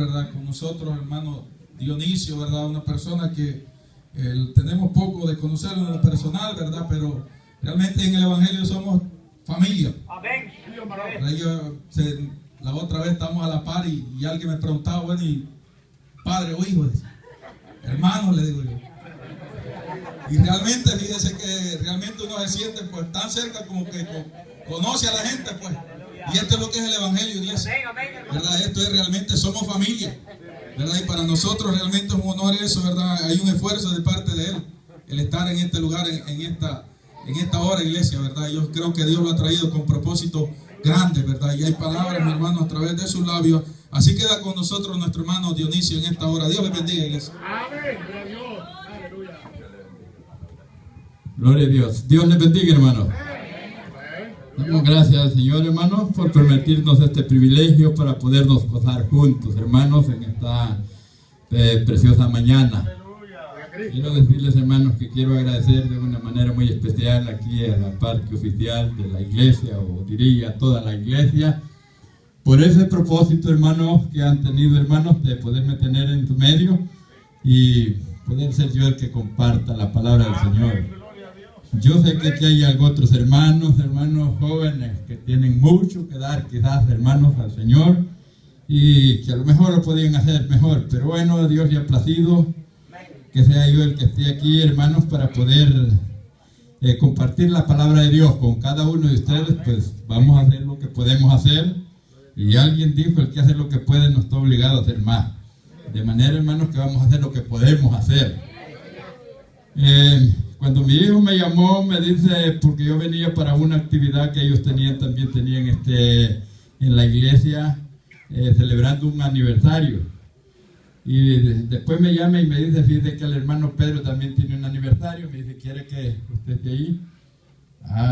¿verdad? Con nosotros, hermano Dionisio, ¿verdad? Una persona que tenemos poco de conocerlo en lo personal, ¿verdad? Pero realmente en el Evangelio somos familia. Amén. La otra vez estamos a la par y alguien me preguntaba, bueno, ¿y padre o hijo? Hermano, le digo yo. Y realmente, fíjese que realmente uno se siente pues tan cerca como que conoce a la gente, pues. Y esto es lo que es el Evangelio, iglesia. ¿Verdad? Esto es realmente, somos familia. ¿Verdad? Y para nosotros realmente es un honor eso, ¿verdad? Hay un esfuerzo de parte de Él, el estar en este lugar, en esta hora, iglesia, ¿verdad? Yo creo que Dios lo ha traído con propósitos grandes, ¿verdad? Y hay palabras, mi hermano, a través de sus labios. Así queda con nosotros nuestro hermano Dionisio en esta hora. Dios le bendiga, iglesia. Amén. Aleluya. Gloria a Dios. Dios les bendiga, hermano. Damos gracias al Señor, hermanos, por permitirnos este privilegio para podernos gozar juntos, hermanos, en esta preciosa mañana. Quiero decirles, hermanos, que quiero agradecer de una manera muy especial aquí a la parte oficial de la iglesia, o diría a toda la iglesia, por ese propósito, hermanos, que han tenido, hermanos, de poderme tener en tu medio y poder ser yo el que comparta la palabra del Señor. Yo sé que aquí hay otros hermanos jóvenes que tienen mucho que dar, quizás, hermanos, al Señor, y que a lo mejor lo podían hacer mejor, pero bueno, a Dios le ha placido que sea yo el que esté aquí, hermanos, para poder compartir la palabra de Dios con cada uno de ustedes. Pues vamos a hacer lo que podemos hacer, y alguien dijo, el que hace lo que puede no está obligado a hacer más, de manera, hermanos, que vamos a hacer lo que podemos hacer. Cuando mi hijo me llamó, me dice, porque yo venía para una actividad que ellos también tenían en la iglesia, celebrando un aniversario. Y después me llama y me dice, fíjate que el hermano Pedro también tiene un aniversario. Me dice, ¿quiere que usted esté ahí?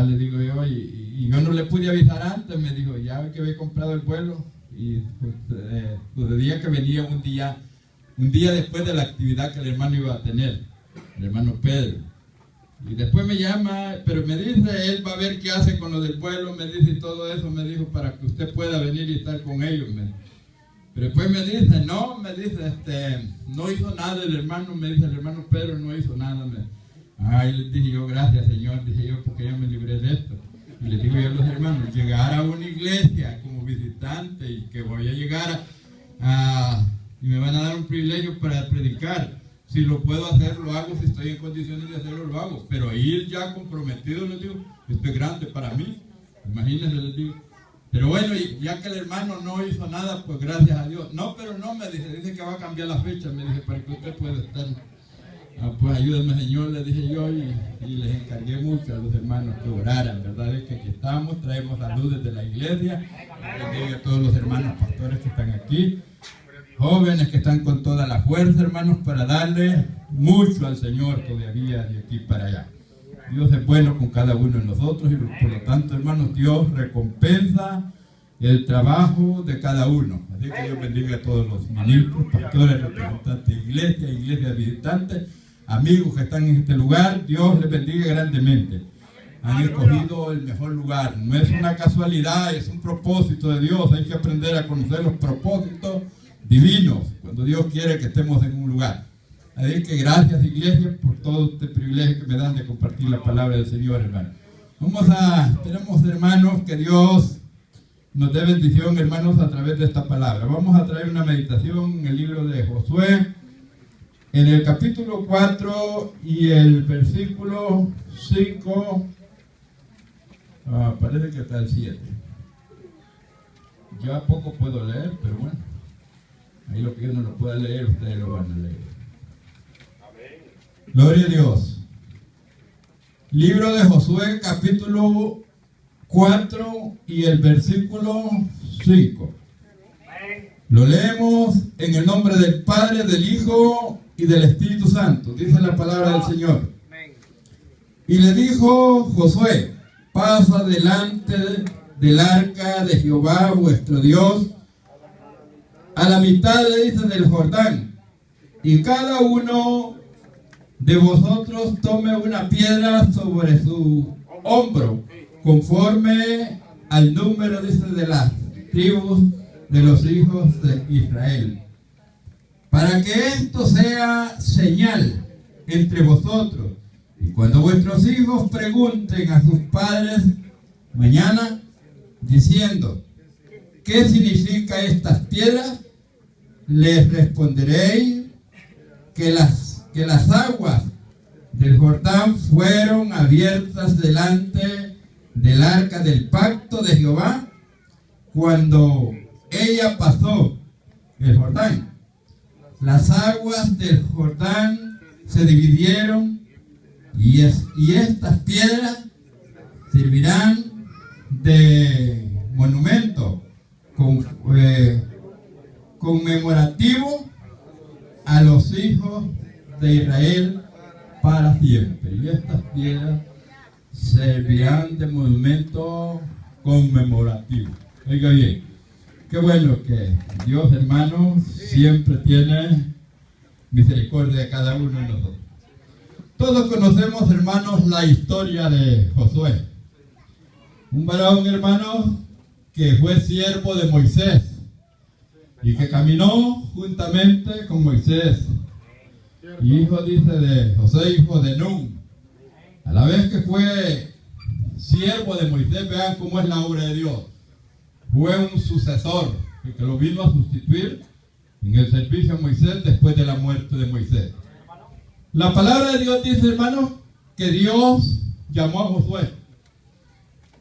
Le digo yo, y yo no le pude avisar antes. Me dijo, ya que había comprado el vuelo. Y pues de día que venía un día después de la actividad que el hermano iba a tener, el hermano Pedro. Y después me llama, pero me dice, él va a ver qué hace con lo del vuelo, me dice, y todo eso, me dijo, para que usted pueda venir y estar con ellos. Pero después me dice, no hizo nada el hermano, me dice, el hermano Pedro no hizo nada. Y le dije yo, gracias, Señor, dije yo, porque yo me libré de esto. Y le digo yo a los hermanos, llegar a una iglesia como visitante y que voy a llegar y me van a dar un privilegio para predicar. Si lo puedo hacer, lo hago. Si estoy en condiciones de hacerlo, lo hago. Pero ir ya comprometido, les digo, esto es grande para mí. Imagínense, les digo. Pero bueno, ya que el hermano no hizo nada, pues gracias a Dios. No, pero no, me dice que va a cambiar la fecha. Me dije, para que usted pueda estar. Pues ayúdame, Señor, le dije yo, y les encargué mucho a los hermanos que oraran, ¿verdad? Es que aquí estamos, traemos salud desde la iglesia. Les digo a todos los hermanos pastores que están aquí, jóvenes que están con toda la fuerza, hermanos, para darle mucho al Señor todavía de aquí para allá. Dios es bueno con cada uno de nosotros, y por lo tanto, hermanos, Dios recompensa el trabajo de cada uno. Así que Dios bendiga a todos los ministros, pastores, representantes de iglesias visitantes, amigos que están en este lugar. Dios les bendiga grandemente. Han escogido el mejor lugar. No es una casualidad, es un propósito de Dios. Hay que aprender a conocer los propósitos divinos cuando Dios quiere que estemos en un lugar. Así que gracias, iglesia, por todo este privilegio que me dan de compartir la palabra del Señor, hermano. Tenemos, hermanos, que Dios nos dé bendición, hermanos, a través de esta palabra. Vamos a traer una meditación en el libro de Josué, en el capítulo 4 y el versículo 5, parece que está el 7. Yo a poco puedo leer, pero bueno, ahí lo que yo no lo pueda leer, ustedes lo van a leer. Gloria a Dios. Libro de Josué, capítulo 4 y el versículo 5. Lo leemos en el nombre del Padre, del Hijo y del Espíritu Santo. Dice la palabra del Señor. Y le dijo Josué: pasa delante del arca de Jehová vuestro Dios a la mitad, le dice, del Jordán, y cada uno de vosotros tome una piedra sobre su hombro, conforme al número, dice, de las tribus de los hijos de Israel. para que esto sea señal entre vosotros. Y cuando vuestros hijos pregunten a sus padres mañana, diciendo, ¿qué significa estas piedras?, les responderéis que las aguas del Jordán fueron abiertas delante del arca del pacto de Jehová cuando ella pasó el Jordán. Las aguas del Jordán se dividieron y estas piedras servirán de monumento conmemorativo a los hijos de Israel para siempre. Y estas piedras servirán de monumento conmemorativo. Oiga bien, qué bueno que Dios, hermanos, siempre tiene misericordia de cada uno de nosotros. Todos conocemos, hermanos, la historia de Josué, un varón, hermanos, que fue siervo de Moisés y que caminó juntamente con Moisés, hijo, dice, de José, hijo de Nun. A la vez que fue siervo de Moisés, vean cómo es la obra de Dios. Fue un sucesor que lo vino a sustituir en el servicio a Moisés después de la muerte de Moisés. La palabra de Dios dice, hermanos, que Dios llamó a Josué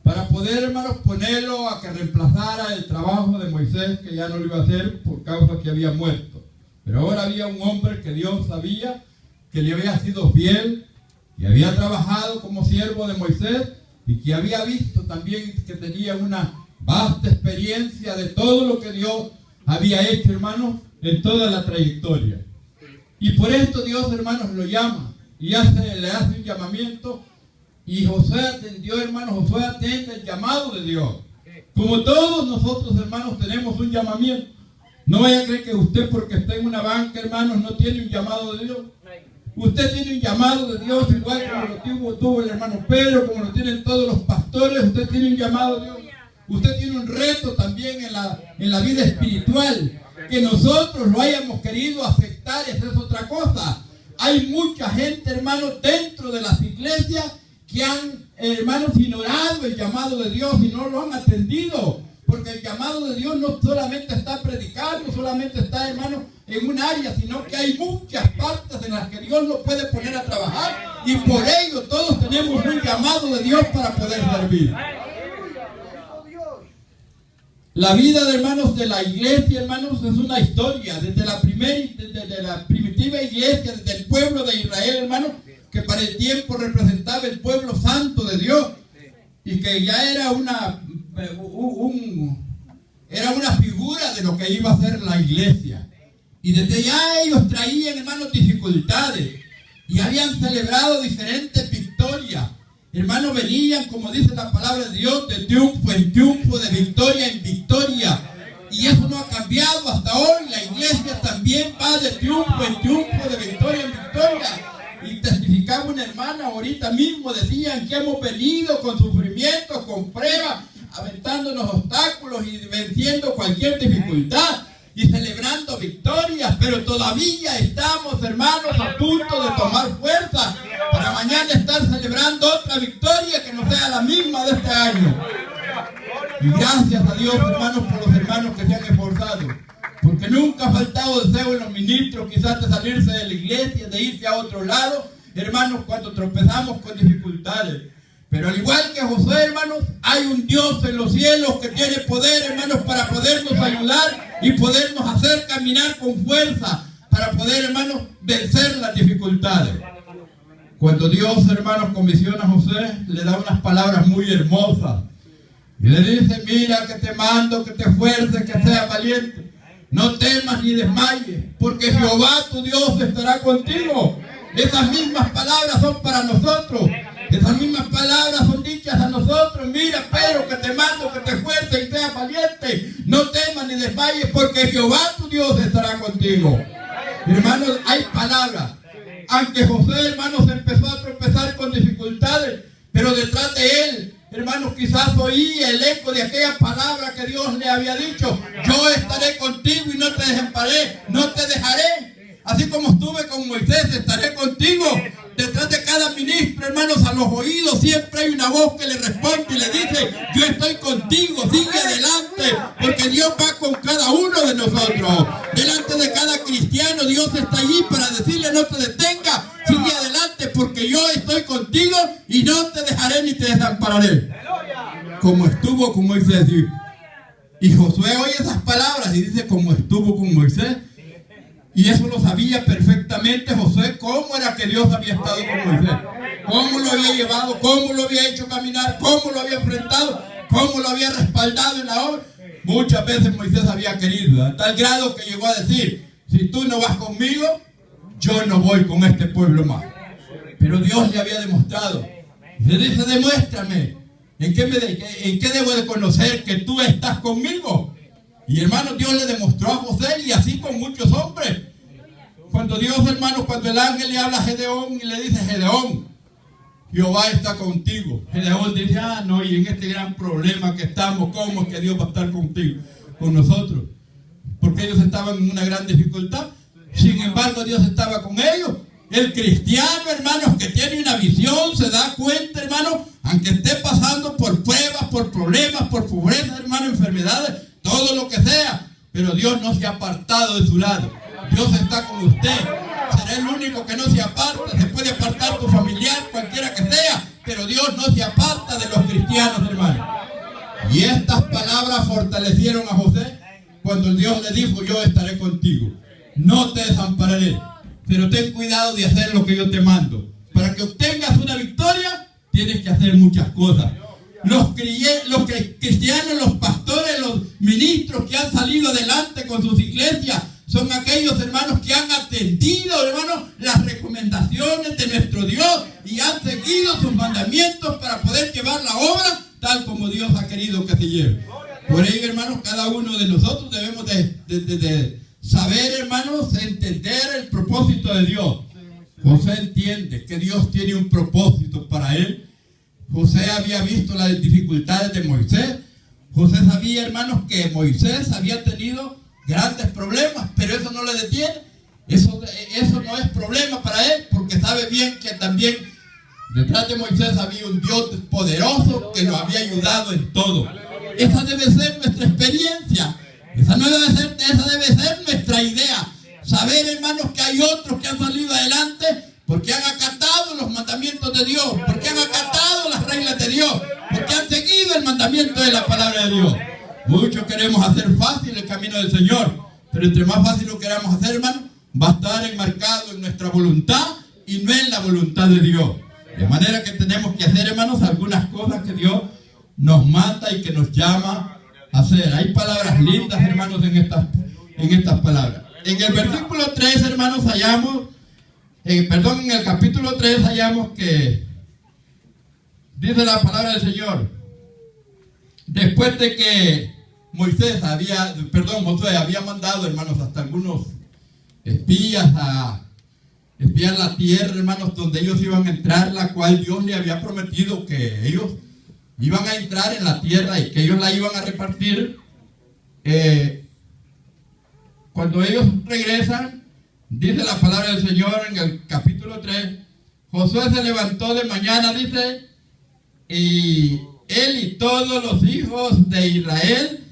para poder, hermanos, ponerlo a que reemplazara el trabajo de Moisés, que ya no lo iba a hacer por causa que había muerto. Pero ahora había un hombre que Dios sabía que le había sido fiel y había trabajado como siervo de Moisés y que había visto también que tenía una vasta experiencia de todo lo que Dios había hecho, hermanos, en toda la trayectoria. Y por esto Dios, hermanos, lo llama y le hace un llamamiento. Y Josué atendió, hermanos, Josué atiende el llamado de Dios. Como todos nosotros, hermanos, tenemos un llamamiento. No vaya a creer que usted, porque está en una banca, hermanos, no tiene un llamado de Dios. Usted tiene un llamado de Dios, igual como lo tuvo el hermano Pedro, como lo tienen todos los pastores. Usted tiene un llamado de Dios. Usted tiene un reto también en la vida espiritual. Que nosotros lo hayamos querido aceptar, esa es otra cosa. Hay mucha gente, hermanos, dentro de las iglesias que han, hermanos, ignorado el llamado de Dios y no lo han atendido. Porque el llamado de Dios no solamente está predicado, no solamente está, hermanos, en un área, sino que hay muchas partes en las que Dios lo puede poner a trabajar. Y por ello todos tenemos un llamado de Dios para poder servir. La vida, de hermanos, de la iglesia, hermanos, es una historia. Desde la primitiva iglesia, desde el pueblo de Israel, hermanos, que para el tiempo representaba el pueblo santo de Dios y que ya era una figura de lo que iba a ser la iglesia. Y desde ya ellos traían, hermanos, dificultades y habían celebrado diferentes victorias. Hermanos, venían, como dice la palabra de Dios, de triunfo en triunfo, de victoria en victoria. Y eso no ha cambiado hasta hoy. La iglesia también va de triunfo en triunfo, de victoria en victoria. Y testificaba una hermana ahorita mismo, decían que hemos venido con sufrimientos, con pruebas, aventándonos obstáculos y venciendo cualquier dificultad y celebrando victorias, pero todavía estamos, hermanos, a punto de tomar fuerza para mañana estar celebrando otra victoria que no sea la misma de este año. Y gracias a Dios, hermanos, por los hermanos que se han esforzado, porque nunca ha faltado deseo en los ministros, quizás de salirse de la iglesia, de irse a otro lado, hermanos, cuando tropezamos con dificultades. Pero al igual que Josué, hermanos, hay un Dios en los cielos que tiene poder, hermanos, para podernos ayudar y podernos hacer caminar con fuerza, para poder, hermanos, vencer las dificultades. Cuando Dios, hermanos, comisiona a Josué, le da unas palabras muy hermosas. Y le dice, mira que te mando, que te esfuerces, que seas valiente. No temas ni desmayes, porque Jehová tu Dios estará contigo. Esas mismas palabras son para nosotros. Esas mismas palabras son dichas a nosotros. Mira, Pedro, que te mando, que te esfuerces y seas valiente. No temas ni desmayes, porque Jehová tu Dios estará contigo. Hermanos, hay palabras. Aunque José, hermanos, empezó a tropezar con dificultades, pero detrás de él, hermanos, quizás oía el eco de aquella palabra que Dios le había dicho. Yo estaré contigo y no te desampararé, no te dejaré. Así como estuve con Moisés, estaré contigo. Detrás de cada ministro, hermanos, a los oídos siempre hay una voz que le responde y le dice: yo estoy contigo, sigue adelante, porque Dios va con cada uno de nosotros. Delante de cada cristiano, Dios está allí para decirle: no te detengas, sigue adelante, porque yo estoy contigo y no te dejaré ni te desampararé. Como estuvo con Moisés. Y Josué oye esas palabras y dice: como estuvo con Moisés. Y eso lo sabía perfectamente Josué, cómo era que Dios había estado con Moisés, cómo lo había llevado, cómo lo había hecho caminar, cómo lo había enfrentado, cómo lo había respaldado en la obra. Muchas veces Moisés había querido, a tal grado que llegó a decir: si tú no vas conmigo, yo no voy con este pueblo más. Pero Dios le había demostrado. Le dice: demuéstrame, ¿en qué debo de conocer que tú estás conmigo? Y hermanos, Dios le demostró a José, y así con muchos hombres. Cuando Dios, hermanos, cuando el ángel le habla a Gedeón y le dice: Gedeón, Jehová está contigo. Gedeón dice: ah, no, y en este gran problema que estamos, ¿cómo es que Dios va a estar contigo, con nosotros? Porque ellos estaban en una gran dificultad. Sin embargo, Dios estaba con ellos. El cristiano, hermanos, que tiene una visión, se da cuenta, hermanos, aunque esté pasando por pruebas, por problemas, por pobreza, hermanos, enfermedades, todo lo que sea, pero Dios no se ha apartado de su lado. Dios está con usted. Será el único que no se aparta. Se puede apartar tu familiar, cualquiera que sea, pero Dios no se aparta de los cristianos, hermanos. Y estas palabras fortalecieron a José cuando Dios le dijo: yo estaré contigo, no te desampararé, pero ten cuidado de hacer lo que yo te mando. Para que obtengas una victoria, tienes que hacer muchas cosas. Los cristianos, los pastores, los ministros que han salido adelante con sus iglesias son aquellos, hermanos, que han atendido, hermanos, las recomendaciones de nuestro Dios y han seguido sus mandamientos para poder llevar la obra tal como Dios ha querido que se lleve. Por ello, hermanos, cada uno de nosotros debemos de saber, hermanos, entender el propósito de Dios. José entiende que Dios tiene un propósito para él. José había visto las dificultades de Moisés. José sabía, hermanos, que Moisés había tenido grandes problemas, pero eso no le detiene. Eso no es problema para él, porque sabe bien que también detrás de Moisés había un Dios poderoso que lo había ayudado en todo. Esa debe ser nuestra experiencia. Esa debe ser nuestra idea. Saber, hermanos, que hay otros que han salido adelante porque han acatado los mandamientos de Dios, porque han acatado las reglas de Dios, porque han seguido el mandamiento de la palabra de Dios. Muchos queremos hacer fácil el camino del Señor, pero entre más fácil lo queramos hacer, hermano, va a estar enmarcado en nuestra voluntad y no en la voluntad de Dios. De manera que tenemos que hacer, hermanos, algunas cosas que Dios nos manda y que nos llama a hacer. Hay palabras lindas, hermanos, en estas palabras. En el versículo 3, hermanos, en el capítulo 3 hallamos que dice la palabra del Señor: después de que Josué había mandado, hermanos, hasta algunos espías a espiar la tierra, hermanos, donde ellos iban a entrar, la cual Dios le había prometido que ellos iban a entrar en la tierra y que ellos la iban a repartir. Cuando ellos regresan, dice la palabra del Señor en el capítulo 3, Josué se levantó de mañana, dice, y él y todos los hijos de Israel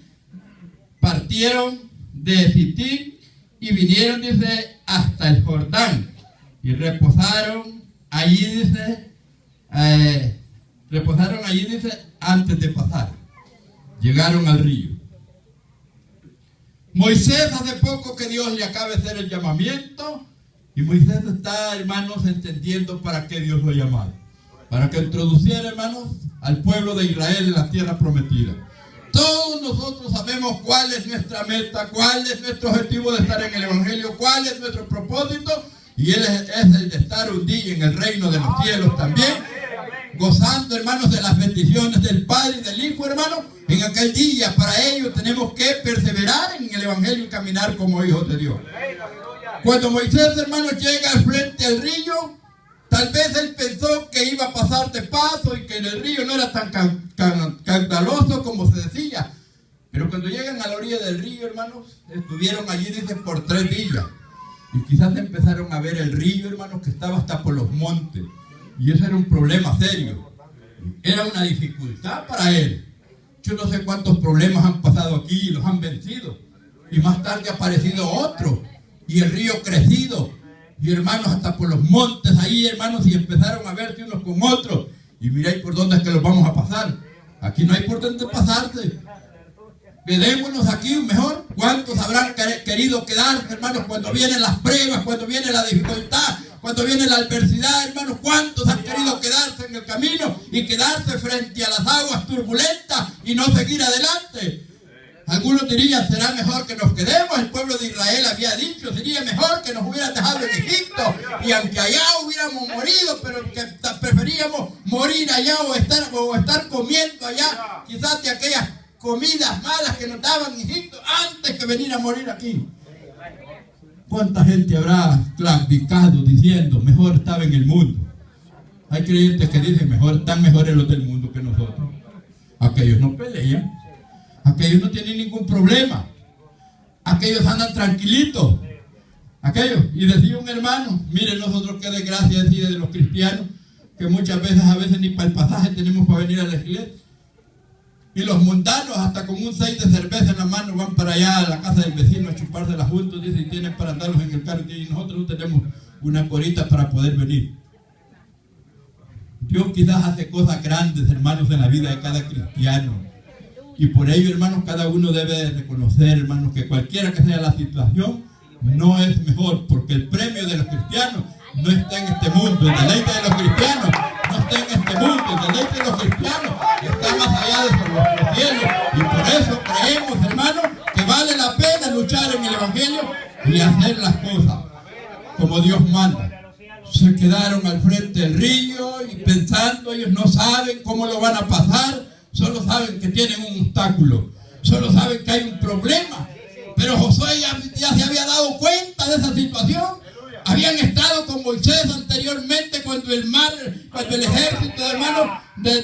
partieron de Sittim y vinieron, dice, hasta el Jordán y reposaron allí, dice, antes de pasar. Llegaron al río. Moisés, hace poco que Dios le acaba de hacer el llamamiento, y Moisés está, hermanos, entendiendo para qué Dios lo ha llamado. Para que introduciera, hermanos, al pueblo de Israel en la tierra prometida. Todos nosotros sabemos cuál es nuestra meta, cuál es nuestro objetivo de estar en el Evangelio, cuál es nuestro propósito, y él es el de estar un día en el reino de los cielos también, gozando, hermanos, de las bendiciones del Padre y del Hijo, hermanos, en aquel día. Para ello tenemos que perseverar en el Evangelio y caminar como hijos de Dios. Cuando Moisés, hermanos, llega al frente del río, tal vez él pensó que iba a pasar de paso y que en el río no era tan caudaloso como se decía. Pero cuando llegan a la orilla del río, hermanos, estuvieron allí, dice, por 3 días. Y quizás empezaron a ver el río, hermanos, que estaba hasta por los montes. Y eso era un problema serio. Era una dificultad para él. Yo no sé cuántos problemas han pasado aquí y los han vencido. Y más tarde ha aparecido otro. Y el río crecido. Y hermanos, hasta por los montes ahí, hermanos, y empezaron a verse unos con otros. Y miráis por dónde es que los vamos a pasar. Aquí no hay por dónde pasarse. Quedémonos aquí mejor. ¿Cuántos habrán querido quedarse, hermanos, cuando vienen las pruebas, cuando viene la dificultad, cuando viene la adversidad, hermanos? ¿Cuántos han querido quedarse en el camino y quedarse frente a las aguas turbulentas y no seguir adelante? Algunos dirían, será mejor que nos quedemos. El pueblo de Israel había dicho, sería mejor que nos hubieran dejado en Egipto, y aunque allá hubiéramos morido, pero que preferíamos morir allá o estar comiendo allá, quizás de aquellas comidas malas que nos daban en Egipto, antes que venir a morir aquí. ¿Cuánta gente habrá claudicado diciendo, mejor estaba en el mundo? Hay creyentes que dicen, están mejores los del mundo que nosotros. Aquellos no pelean. Aquellos no tienen ningún problema. Aquellos andan tranquilitos. Aquellos. Y decía un hermano, miren nosotros qué desgracia decía de los cristianos, que muchas veces ni para el pasaje tenemos para venir a la iglesia. Y los mundanos hasta con un 6 de cerveza en la mano van para allá a la casa del vecino a chupársela juntos, dicen, y tienen para andarlos en el carro, y nosotros no tenemos una corita para poder venir. Dios quizás hace cosas grandes, hermanos, en la vida de cada cristiano. Y por ello, hermanos, cada uno debe reconocer, hermanos, que cualquiera que sea la situación, no es mejor, porque el premio de los cristianos no está en este mundo. El deleite de los cristianos no está en este mundo. El deleite de los cristianos está más allá de los cielos. Y por eso creemos, hermanos, que vale la pena luchar en el Evangelio y hacer las cosas como Dios manda. Se quedaron al frente del río y pensando, ellos no saben cómo lo van a pasar. Solo saben que tienen un obstáculo, solo saben que hay un problema. Pero Josué ya se había dado cuenta de esa situación. Habían estado con Moisés anteriormente cuando el ejército, hermanos, de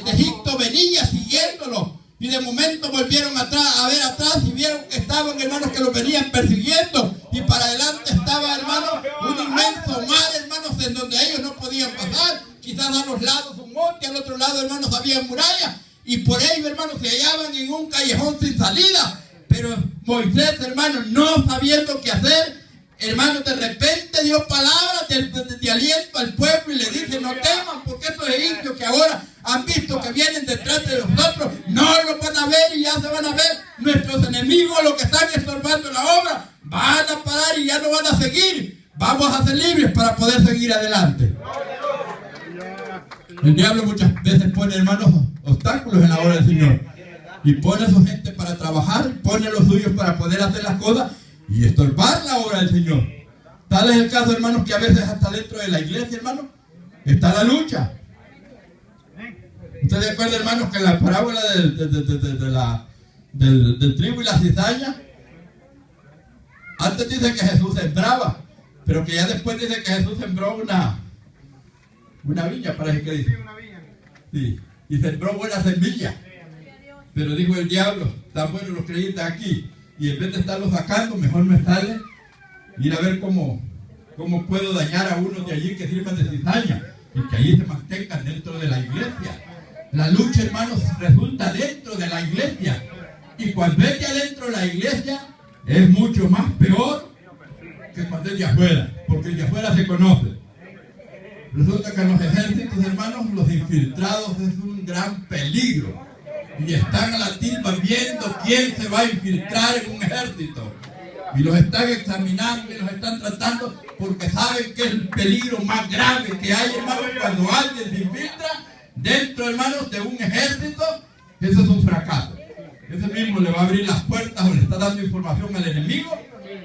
Egipto venía siguiéndolo. Y de momento volvieron a ver atrás y vieron que estaban, hermanos, que los venían persiguiendo. Y para adelante estaba, hermanos, un inmenso mar, hermanos, en donde ellos no podían pasar. Quizás a los lados un monte, al otro lado, hermanos, había murallas. Y por ello, hermanos, se hallaban en un callejón sin salida. Pero Moisés, hermanos, no sabiendo qué hacer, hermanos, de repente dio palabras de aliento al pueblo y le dice, no teman, porque estos egipcios que ahora han visto que vienen detrás de nosotros, no los van a ver y ya se van a ver. Nuestros enemigos, los que están estorbando la obra, van a parar y ya no van a seguir. Vamos a ser libres para poder seguir adelante. El diablo muchas veces pone, hermanos, obstáculos en la obra del Señor. Y pone a su gente para trabajar, pone a los suyos para poder hacer las cosas y estorbar la obra del Señor. Tal es el caso, hermanos, que a veces hasta dentro de la iglesia, hermanos, está la lucha. ¿Ustedes recuerdan, hermanos, que la parábola del trigo y la cizaña? Antes dice que Jesús sembraba, pero que ya después dice que Jesús sembró una viña, parece que dice. Sí, y sembró buena semilla. Pero dijo el diablo, están buenos los creyentes aquí, y en vez de estarlos sacando, mejor me sale ir a ver cómo puedo dañar a unos de allí que sirvan de cizaña, y que allí se mantengan dentro de la iglesia. La lucha, hermanos, resulta dentro de la iglesia, y cuando es de adentro de la iglesia, es mucho más peor que cuando es de afuera, porque el de afuera se conoce. Resulta que en los ejércitos, hermanos, los infiltrados es un gran peligro. Y están a la tilma viendo quién se va a infiltrar en un ejército. Y los están examinando y los están tratando porque saben que es el peligro más grave que hay, hermanos, cuando alguien se infiltra dentro, hermanos, de un ejército. Eso es un fracaso. Ese mismo le va a abrir las puertas o le está dando información al enemigo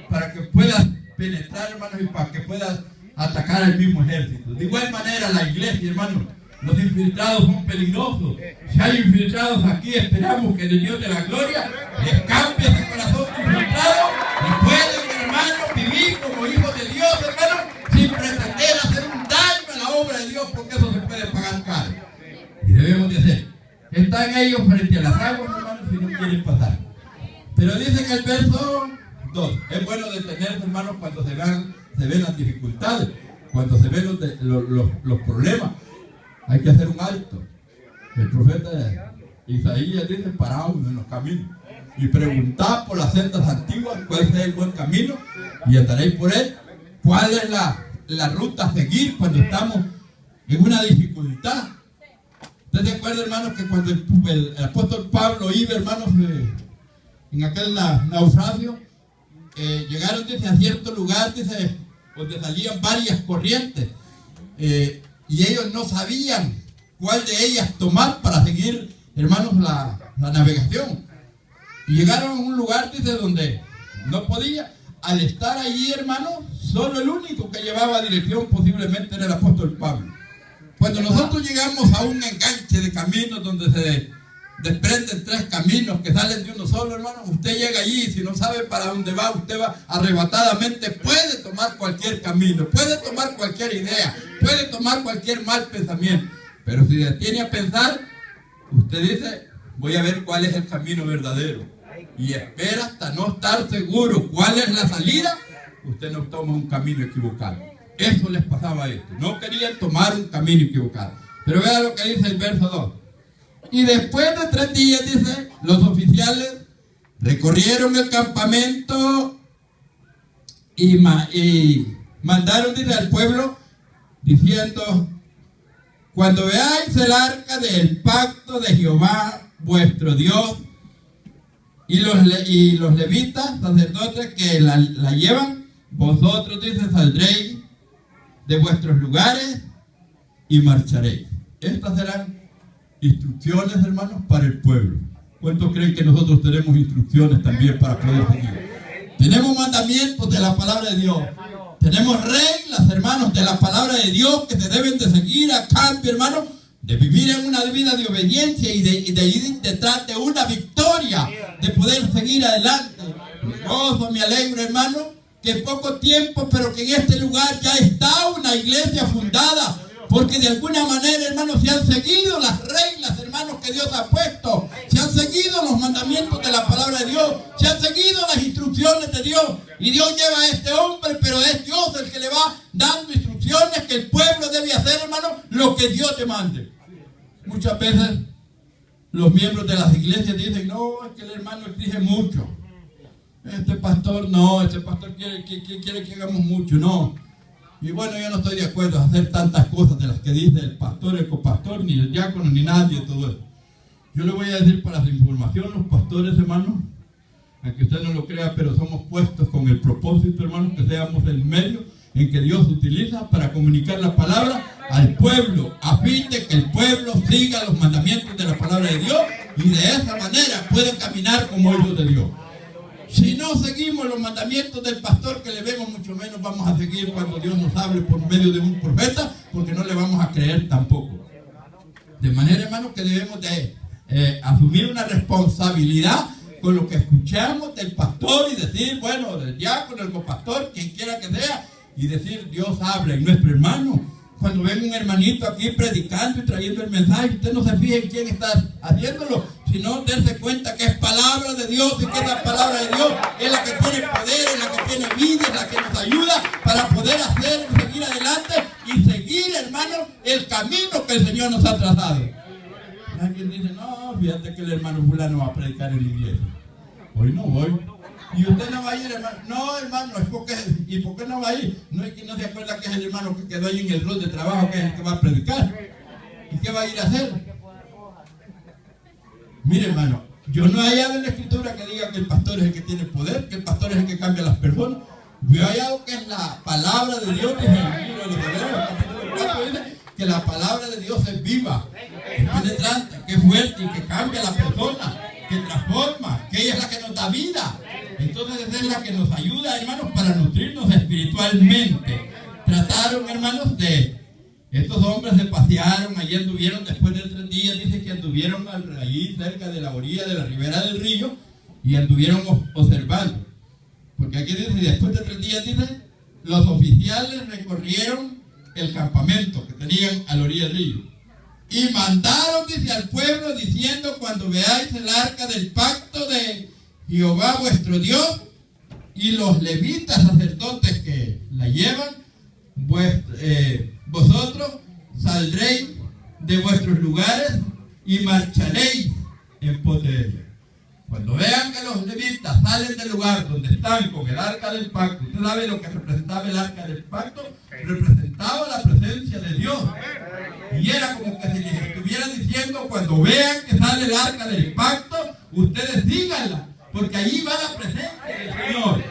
para que pueda penetrar, hermanos, y para que pueda atacar al mismo ejército. De igual manera la iglesia, hermanos, los infiltrados son peligrosos. Si hay infiltrados aquí, esperamos que el Dios de la gloria les cambie ese corazón infiltrado y puedan, hermanos, vivir como hijos de Dios, hermanos, sin pretender hacer un daño a la obra de Dios, porque eso se puede pagar caro. Y debemos de hacer. Están ellos frente a las aguas, hermanos, si no quieren pasar. Pero dice en el verso Dos, es bueno detenerse, hermanos, cuando se ven las dificultades, cuando se ven los problemas. Hay que hacer un alto. El profeta Isaías dice: paraos en los caminos y preguntad por las sendas antiguas cuál es el buen camino y andaréis por él. ¿Cuál es la ruta a seguir cuando estamos en una dificultad? ¿Usted se acuerda, hermanos, que cuando el apóstol Pablo iba, hermanos, en aquel naufragio, llegaron, dice, a cierto lugar, dice, donde salían varias corrientes, y ellos no sabían cuál de ellas tomar para seguir, hermanos, la navegación? Y llegaron a un lugar, dice, donde no podía. Al estar allí, hermanos, solo el único que llevaba dirección posiblemente era el apóstol Pablo. Cuando nosotros llegamos a un enganche de caminos donde se desprenden tres caminos que salen de uno solo, hermano, usted llega allí y si no sabe para dónde va, usted va arrebatadamente, puede tomar cualquier camino, puede tomar cualquier idea, puede tomar cualquier mal pensamiento, pero si detiene a pensar, usted dice: voy a ver cuál es el camino verdadero, y espera hasta no estar seguro cuál es la salida, usted no toma un camino equivocado. Eso les pasaba a esto, no querían tomar un camino equivocado. Pero vea lo que dice el verso 2. Y después de 3 días, dice, los oficiales recorrieron el campamento y mandaron, dice, al pueblo diciendo: cuando veáis el arca del pacto de Jehová vuestro Dios y los levitas, sacerdotes que la llevan, vosotros, dice, saldréis de vuestros lugares y marcharéis. Estas serán instrucciones, hermanos, para el pueblo. ¿Cuántos creen que nosotros tenemos instrucciones también para poder seguir? Tenemos mandamientos de la palabra de Dios. Tenemos reglas, hermanos, de la palabra de Dios que se deben de seguir a cambio, hermanos, de vivir en una vida de obediencia y de ir detrás de una victoria, de poder seguir adelante. Me gozo, me alegro, hermano, que en poco tiempo, pero que en este lugar ya está una iglesia fundada, porque de alguna manera, hermanos, se han seguido las reglas, hermanos, que Dios ha puesto, se han seguido los mandamientos de la palabra de Dios, se han seguido las instrucciones de Dios, y Dios lleva a este hombre, pero es Dios el que le va dando instrucciones que el pueblo debe hacer, hermanos, lo que Dios te mande. Muchas veces los miembros de las iglesias dicen: no, es que el hermano exige mucho. Este pastor quiere que hagamos mucho, no. Y bueno, yo no estoy de acuerdo en hacer tantas cosas de las que dice el pastor, el copastor, ni el diácono, ni nadie, todo eso. Yo le voy a decir para su información, los pastores, hermanos, aunque usted no lo crea, pero somos puestos con el propósito, hermanos, que seamos el medio en que Dios utiliza para comunicar la palabra al pueblo, a fin de que el pueblo siga los mandamientos de la palabra de Dios y de esa manera puedan caminar como hijos de Dios. Si no seguimos los mandamientos del pastor, que le vemos, mucho menos vamos a seguir cuando Dios nos hable por medio de un profeta, porque no le vamos a creer tampoco. De manera, hermanos, que debemos de asumir una responsabilidad con lo que escuchamos del pastor y decir, bueno, del diácono, del copastor, quien quiera que sea, y decir: Dios habla. Y nuestro hermano, cuando ven un hermanito aquí predicando y trayendo el mensaje, usted no se fije en quién está haciéndolo, sino darse cuenta que es palabra de Dios, y que la palabra de Dios es la que tiene poder, es la que tiene vida, es la que nos ayuda para poder hacer y seguir adelante y seguir, hermano, el camino que el Señor nos ha trazado. Alguien dice: no, fíjate que el hermano fulano va a predicar en la iglesia. Hoy no voy. Y usted no va a ir, hermano. No, hermano, es porque... ¿Y por qué no va a ir? No es que no se acuerda que es el hermano que quedó ahí en el rol de trabajo, que es el que va a predicar. ¿Y qué va a ir a hacer? Mire, hermano, yo no he hallado en la escritura que diga que el pastor es el que tiene poder, que el pastor es el que cambia a las personas. Yo he hallado que es la palabra de Dios, que es el libro de los Hebreos, capítulo 4, dice que la palabra de Dios es viva, es penetrante, que es fuerte y que cambia a la persona, que transforma, que ella es la que nos da vida. Entonces esa es la que nos ayuda, hermanos, para nutrirnos espiritualmente. Trataron, hermanos, estos hombres se pasearon, allí anduvieron después de 3 días, dice que anduvieron allí cerca de la orilla de la ribera del río y anduvieron observando. Porque aquí dice, después de 3 días, dice, los oficiales recorrieron el campamento que tenían a la orilla del río y mandaron, dice, al pueblo diciendo: cuando veáis el arca del pacto de Jehová vuestro Dios y los levitas sacerdotes que la llevan, vosotros saldréis de vuestros lugares y marcharéis en pos de ella. Cuando vean que los levitas salen del lugar donde están con el arca del pacto, ¿usted sabe lo que representaba el arca del pacto? Representaba la presencia de Dios. Y era como que si les estuviera diciendo, cuando vean que sale el arca del pacto, ustedes síganla, porque allí va la presencia del Señor.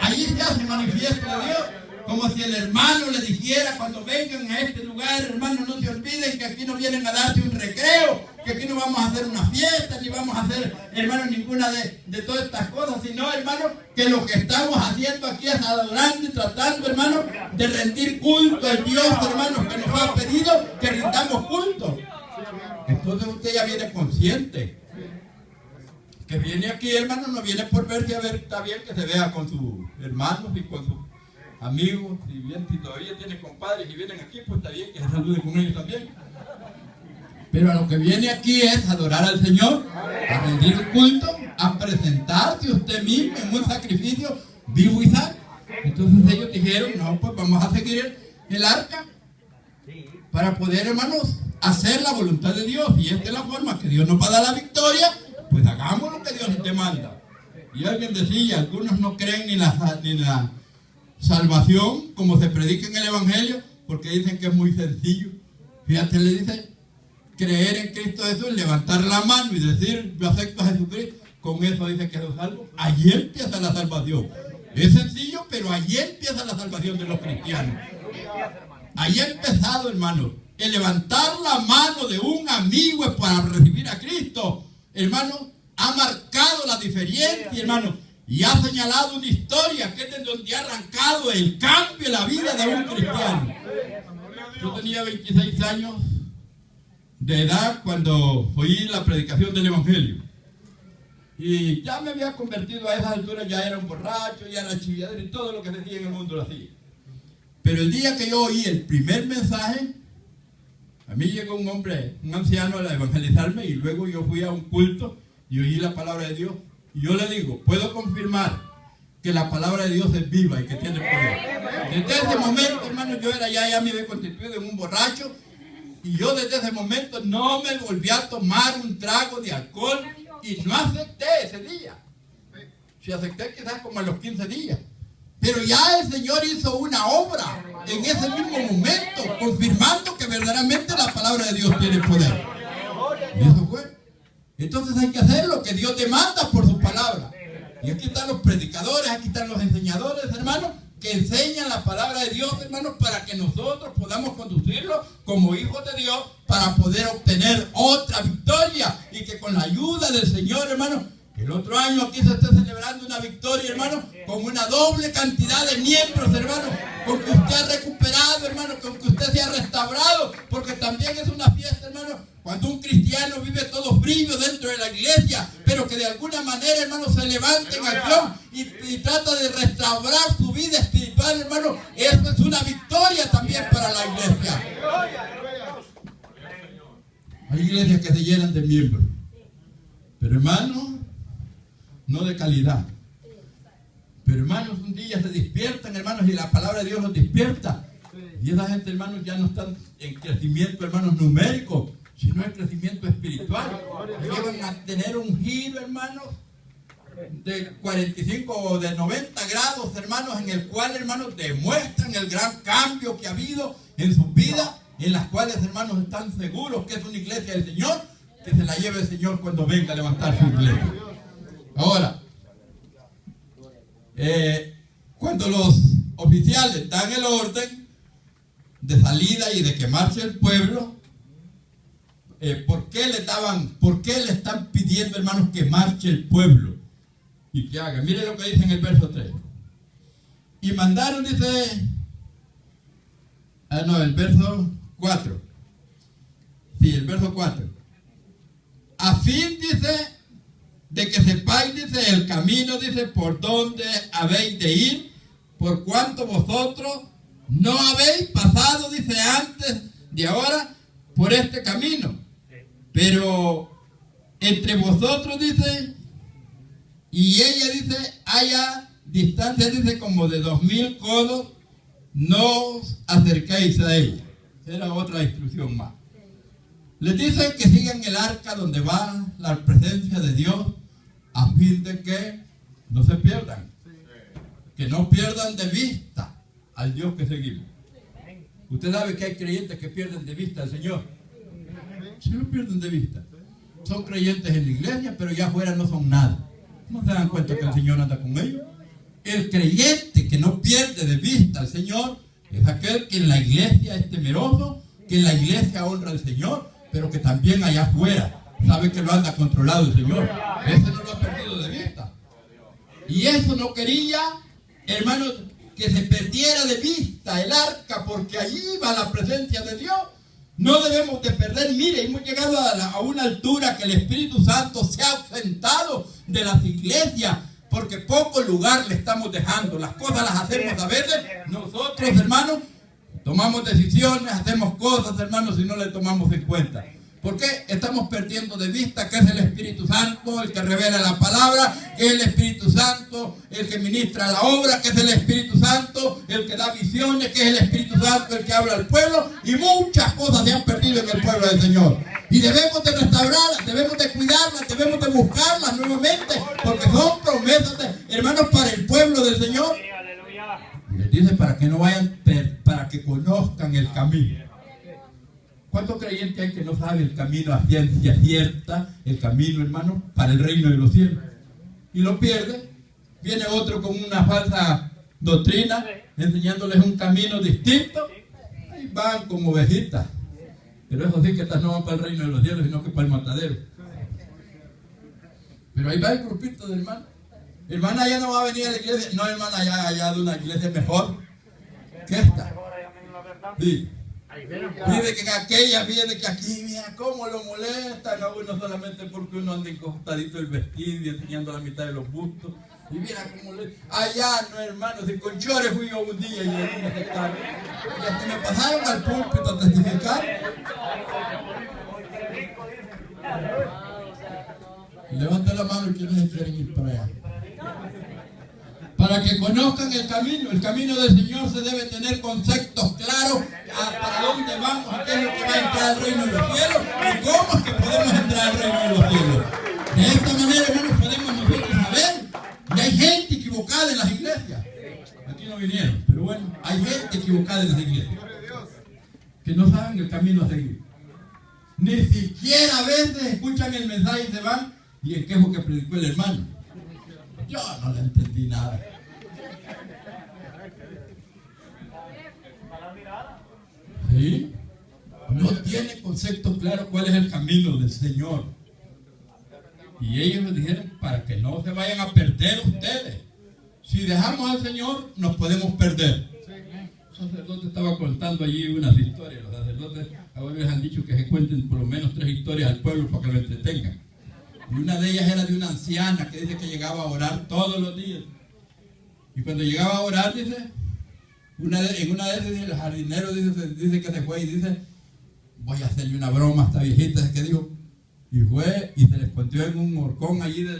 Allí se hace manifiesto de Dios. Como si el hermano le dijera, cuando vengan a este lugar, hermanos, no se olviden que aquí no vienen a darse un recreo, que aquí no vamos a hacer una fiesta, ni vamos a hacer, hermanos, ninguna de todas estas cosas, sino, hermanos, que lo que estamos haciendo aquí es adorando y tratando, hermanos, de rendir culto al Dios, hermanos, que nos ha pedido que rindamos culto. Entonces usted ya viene consciente. Que viene aquí, hermanos, no viene por verse a ver, está bien que se vea con sus hermanos y con sus amigos, si todavía tiene compadres y vienen aquí, pues está bien que se salude con ellos también. Pero a lo que viene aquí es adorar al Señor, a rendir un culto, a presentarse usted mismo en un sacrificio vivo y sano. Entonces ellos dijeron, no, pues vamos a seguir el arca para poder, hermanos, hacer la voluntad de Dios. Y esta es la forma que Dios nos va a dar la victoria, pues hagamos lo que Dios nos demanda. Y alguien decía, algunos no creen ni la salvación como se predica en el Evangelio, porque dicen que es muy sencillo. Fíjate, le dice, creer en Cristo Jesús, levantar la mano y decir, yo acepto a Jesucristo, con eso dice que soy salvo. Allí empieza la salvación. Es sencillo, pero allí empieza la salvación de los cristianos. Allí ha empezado, hermano, el levantar la mano de un amigo para recibir a Cristo, hermano, ha marcado la diferencia, hermano. Y ha señalado una historia que es de donde ha arrancado el cambio en la vida de un cristiano. Yo tenía 26 años de edad cuando oí la predicación del Evangelio. Y ya me había convertido a esas alturas, ya era un borracho, ya era chilladero y todo lo que se hacía en el mundo lo hacía. Pero el día que yo oí el primer mensaje, a mí llegó un hombre, un anciano a evangelizarme y luego yo fui a un culto y oí la palabra de Dios. Y yo le digo, puedo confirmar que la palabra de Dios es viva y que tiene poder. Desde ese momento, hermano, yo era ya me había constituido en un borracho. Y yo desde ese momento no me volví a tomar un trago de alcohol y no acepté ese día. Si acepté quizás como a los 15 días. Pero ya el Señor hizo una obra en ese mismo momento, confirmando que verdaderamente la palabra de Dios tiene poder. Y eso fue. Entonces hay que hacer lo que Dios demanda por su palabra. Y aquí están los predicadores, aquí están los enseñadores, hermanos, que enseñan la palabra de Dios, hermanos, para que nosotros podamos conducirlo como hijos de Dios, para poder obtener otra victoria. Y que con la ayuda del Señor, hermanos, el otro año aquí se esté celebrando una victoria, hermano, con una doble cantidad de miembros, hermano, con que usted ha recuperado, hermano, con que usted se ha restaurado, porque también es una fiesta, hermano, cuando un cristiano vive todo frío dentro de la iglesia, pero que de alguna manera, hermano, se levanta en acción y trata de restaurar su vida espiritual, hermano, eso es una victoria también para la iglesia. Hay iglesias que se llenan de miembros, pero hermano, no de calidad. Pero hermanos, un día se despiertan, hermanos, y la palabra de Dios los despierta. Y esa gente, hermanos, ya no están en crecimiento, hermanos, numérico, sino en crecimiento espiritual. Llegan a tener un giro, hermanos, de 45 o de 90 grados, hermanos, en el cual, hermanos, demuestran el gran cambio que ha habido en sus vidas, en las cuales, hermanos, están seguros que es una iglesia del Señor, que se la lleve el Señor cuando venga a levantar su iglesia. Ahora, cuando los oficiales dan el orden de salida y de que marche el pueblo, ¿por qué le están pidiendo, hermanos, que marche el pueblo y que haga? Mire lo que dice en el verso 3. Y mandaron, dice, el verso 4. Sí, el verso 4. A fin, dice, de que sepáis, dice, el camino, dice, por donde habéis de ir, por cuanto vosotros no habéis pasado, dice, antes de ahora, por este camino. Pero entre vosotros, dice, y ella, dice, haya distancia, dice, como de 2000 codos, no os acerquéis a ella. Era otra instrucción más. Les dice que sigan el arca donde va la presencia de Dios, a fin de que no se pierdan. Que no pierdan de vista al Dios que seguimos. Usted sabe que hay creyentes que pierden de vista al Señor. Sí lo pierden de vista. Son creyentes en la iglesia, pero ya afuera no son nada. ¿No se dan cuenta que el Señor anda con ellos? El creyente que no pierde de vista al Señor es aquel que en la iglesia es temeroso, que en la iglesia honra al Señor, pero que también allá afuera sabe que lo anda controlado el Señor. Ese no lo ha perdido de vista. Y eso no quería, hermanos, que se perdiera de vista el arca, porque allí va la presencia de Dios. No debemos de perder. Mire, hemos llegado a una altura que el Espíritu Santo se ha ausentado de las iglesias, porque poco lugar le estamos dejando. Las cosas las hacemos a veces nosotros, hermanos, tomamos decisiones, hacemos cosas, hermanos, y no le tomamos en cuenta. ¿Por qué? Estamos perdiendo de vista que es el Espíritu Santo el que revela la palabra, que es el Espíritu Santo el que ministra la obra, que es el Espíritu Santo el que da visiones, que es el Espíritu Santo el que habla al pueblo, y muchas cosas se han perdido en el pueblo del Señor. Y debemos de restaurarlas, debemos de cuidarlas, debemos de buscarlas nuevamente, porque son promesas, hermanos, para el pueblo del Señor. Y les dice para que no vayan, para que conozcan el camino. ¿Cuántos creyentes hay que no sabe el camino a ciencia cierta, el camino, hermano, para el reino de los cielos? Y lo pierde. Viene otro con una falsa doctrina, enseñándoles un camino distinto. Ahí van como ovejitas. Pero eso sí que estas no van para el reino de los cielos, sino que para el matadero. Pero ahí va el grupito de hermanos. Hermana, ya no va a venir a la iglesia. No, hermana, ya de una iglesia mejor que esta. Sí. Dice que aquella viene que aquí, mira cómo lo molestan a uno solamente porque uno anda encostadito el vestido y enseñando la mitad de los bustos. Y mira cómo le... Allá, no, hermano, si con chores fui yo un día y le vine a aceptar. Y hasta me pasaron al púlpito a testificar. Levanta la mano y quienes quieren ir para allá. Para que conozcan el camino del Señor se debe tener conceptos claros para dónde vamos, a qué es lo que va a entrar al reino de los cielos y cómo es que podemos entrar al reino de los cielos. De esta manera, hermanos, podemos nosotros saber que hay gente equivocada en las iglesias. Aquí no vinieron, pero bueno, hay gente equivocada en las iglesias que no saben el camino a seguir. Ni siquiera a veces escuchan el mensaje y se van, y el quejo que predicó el hermano. Yo no le entendí nada. ¿Sí? No tiene concepto claro cuál es el camino del Señor. Y ellos me dijeron para que no se vayan a perder ustedes. Si dejamos al Señor, nos podemos perder. El sacerdote estaba contando allí unas historias. Los sacerdotes ahora les han dicho que se cuenten por lo menos 3 historias al pueblo para que lo entretengan. Y una de ellas era de una anciana que dice que llegaba a orar todos los días. Y cuando llegaba a orar, dice, en una de esas el jardinero dice que se fue y dice, voy a hacerle una broma a esta viejita, que dijo. Y fue y se le escondió en un horcón allí de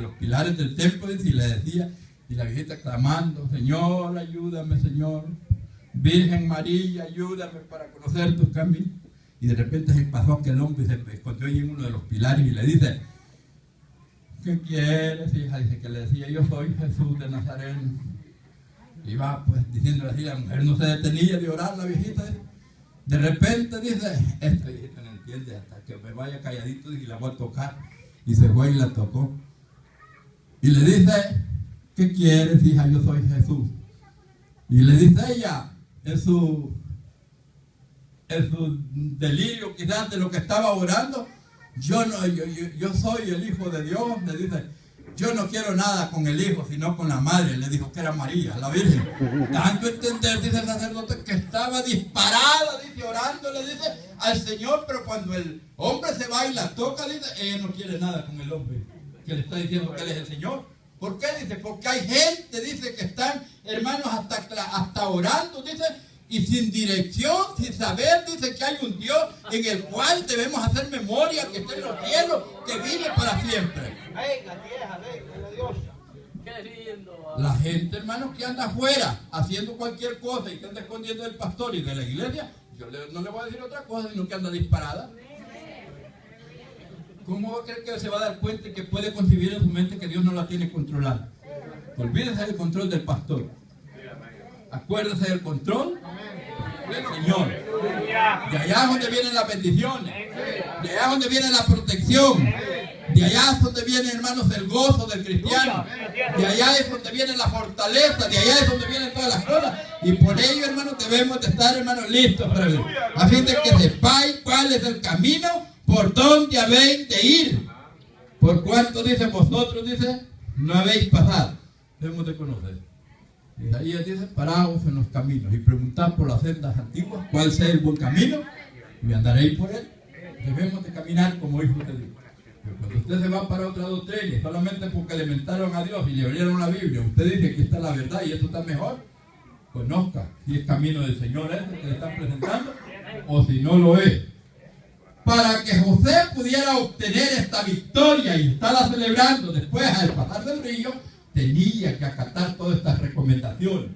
los pilares del templo, y le decía, y la viejita clamando, Señor, ayúdame, Señor. Virgen María, ayúdame para conocer tus caminos. Y de repente se pasó aquel hombre y se escondió allí en uno de los pilares y le dice, ¿qué quieres, hija? Dice que le decía, yo soy Jesús de Nazaret. Y va pues diciéndole así, la mujer no se detenía de orar, la viejita. De repente dice, esta viejita no entiende, hasta que me vaya calladito y la voy a tocar. Y se fue y la tocó. Y le dice, ¿qué quieres, hija? Yo soy Jesús. Y le dice ella, en su delirio quizás de lo que estaba orando, yo soy el Hijo de Dios. Le dice, yo no quiero nada con el Hijo, sino con la Madre. Le dijo que era María, la Virgen. Tanto entender, dice el sacerdote, que estaba disparada, dice, orando, le dice al Señor, pero cuando el hombre se va y la toca, dice, ella no quiere nada con el hombre que le está diciendo que él es el Señor. ¿Por qué? Dice, porque hay gente, dice, que están, hermanos, hasta orando, dice, y sin dirección, sin saber, dice que hay un Dios en el cual debemos hacer memoria, que está en los cielos, que vive para siempre. La gente, hermanos, que anda afuera haciendo cualquier cosa y que anda escondiendo del pastor y de la iglesia, no le voy a decir otra cosa, sino que anda disparada. ¿Cómo va a creer que se va a dar cuenta y que puede concebir en su mente que Dios no la tiene controlada? Olvídese del control del pastor. Acuérdese del control del Señor. De allá es donde vienen las bendiciones. De allá es donde viene la protección. De allá es donde viene, hermanos, el gozo del cristiano. De allá es donde viene la fortaleza. De allá es donde vienen todas las cosas. Y por ello, hermanos, debemos de estar, hermanos, listos para ver. A fin de que sepáis cuál es el camino por donde habéis de ir. Por cuanto, dice, vosotros, dice, no habéis pasado. Debemos de conocer. Isaías dice, paraos en los caminos y preguntad por las sendas antiguas cuál sea el buen camino y andaréis por él. Debemos de caminar como hijos de Dios. Pero cuando usted se va para otra doctrina, solamente porque le mentaron a Dios y le abrieron la Biblia, usted dice que aquí está la verdad y esto está mejor, conozca si es camino del Señor ese que le están presentando o si no lo es. Para que José pudiera obtener esta victoria y estarla celebrando después al pasar del río, tenía que acatar todas estas recomendaciones.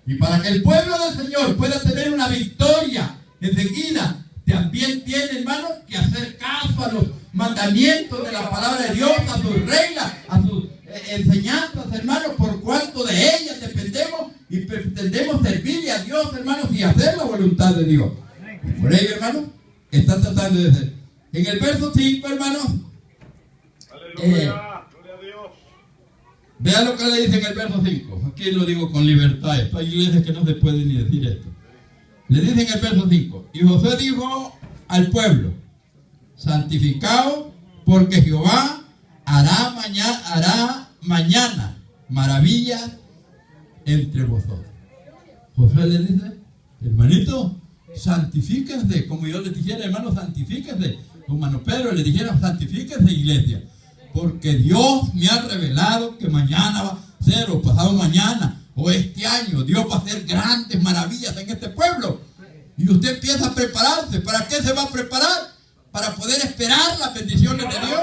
Y para que el pueblo del Señor pueda tener una victoria enseguida, también tiene, hermanos, que hacer caso a los mandamientos de la palabra de Dios, a sus reglas, a sus enseñanzas, hermanos, por cuanto de ellas dependemos y pretendemos servirle a Dios, hermanos, y hacer la voluntad de Dios. Y por ello, hermanos, está tratando de hacer. En el verso 5, hermanos, vean lo que le dice en el verso 5. Aquí lo digo con libertad. Esto hay iglesias que no se pueden ni decir esto. Le dice en el verso 5. Y Josué dijo al pueblo: santificaos, porque Jehová hará mañana maravillas entre vosotros. Josué le dice: hermanito, santifíquense. Como yo les dijera, hermano, santifíquense. Como hermano Pedro le dijera: santifíquense, iglesia. Porque Dios me ha revelado que mañana va a ser, o pasado mañana, o este año, Dios va a hacer grandes maravillas en este pueblo. Y usted empieza a prepararse. ¿Para qué se va a preparar? Para poder esperar las bendiciones de Dios.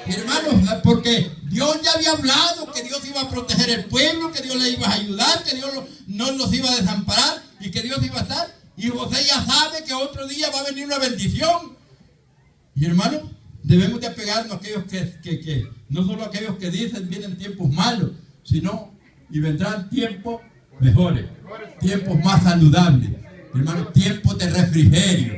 Hermanos, porque Dios ya había hablado que Dios iba a proteger el pueblo, que Dios le iba a ayudar, que Dios no los iba a desamparar y que Dios iba a estar. Y José ya sabe que otro día va a venir una bendición. Y hermanos, debemos de apegarnos a aquellos que no solo a aquellos que dicen vienen tiempos malos, sino y vendrán tiempos mejores, tiempos más saludables, hermanos, tiempos de refrigerio.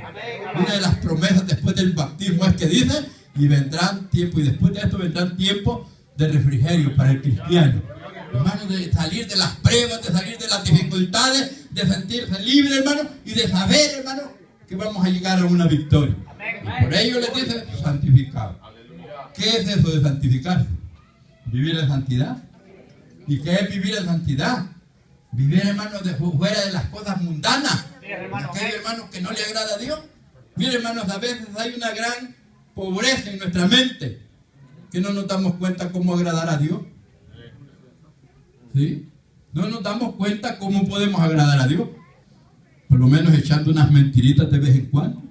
Una de las promesas después del bautismo es que dice: y vendrán tiempos, y después de esto vendrán tiempos de refrigerio para el cristiano. Hermanos, de salir de las pruebas, de salir de las dificultades, de sentirse libre, hermano, y de saber, hermano, que vamos a llegar a una victoria. Y por ello les dice: santificados. ¿Qué es eso de santificarse? Vivir en santidad. ¿Y qué es vivir en santidad? Vivir, hermanos, fuera de las cosas mundanas. Aquellos, hermanos, que no le agrada a Dios. Miren, hermanos, a veces hay una gran pobreza en nuestra mente, que no nos damos cuenta cómo agradar a Dios. ¿Sí? No nos damos cuenta cómo podemos agradar a Dios. Por lo menos echando unas mentiritas de vez en cuando.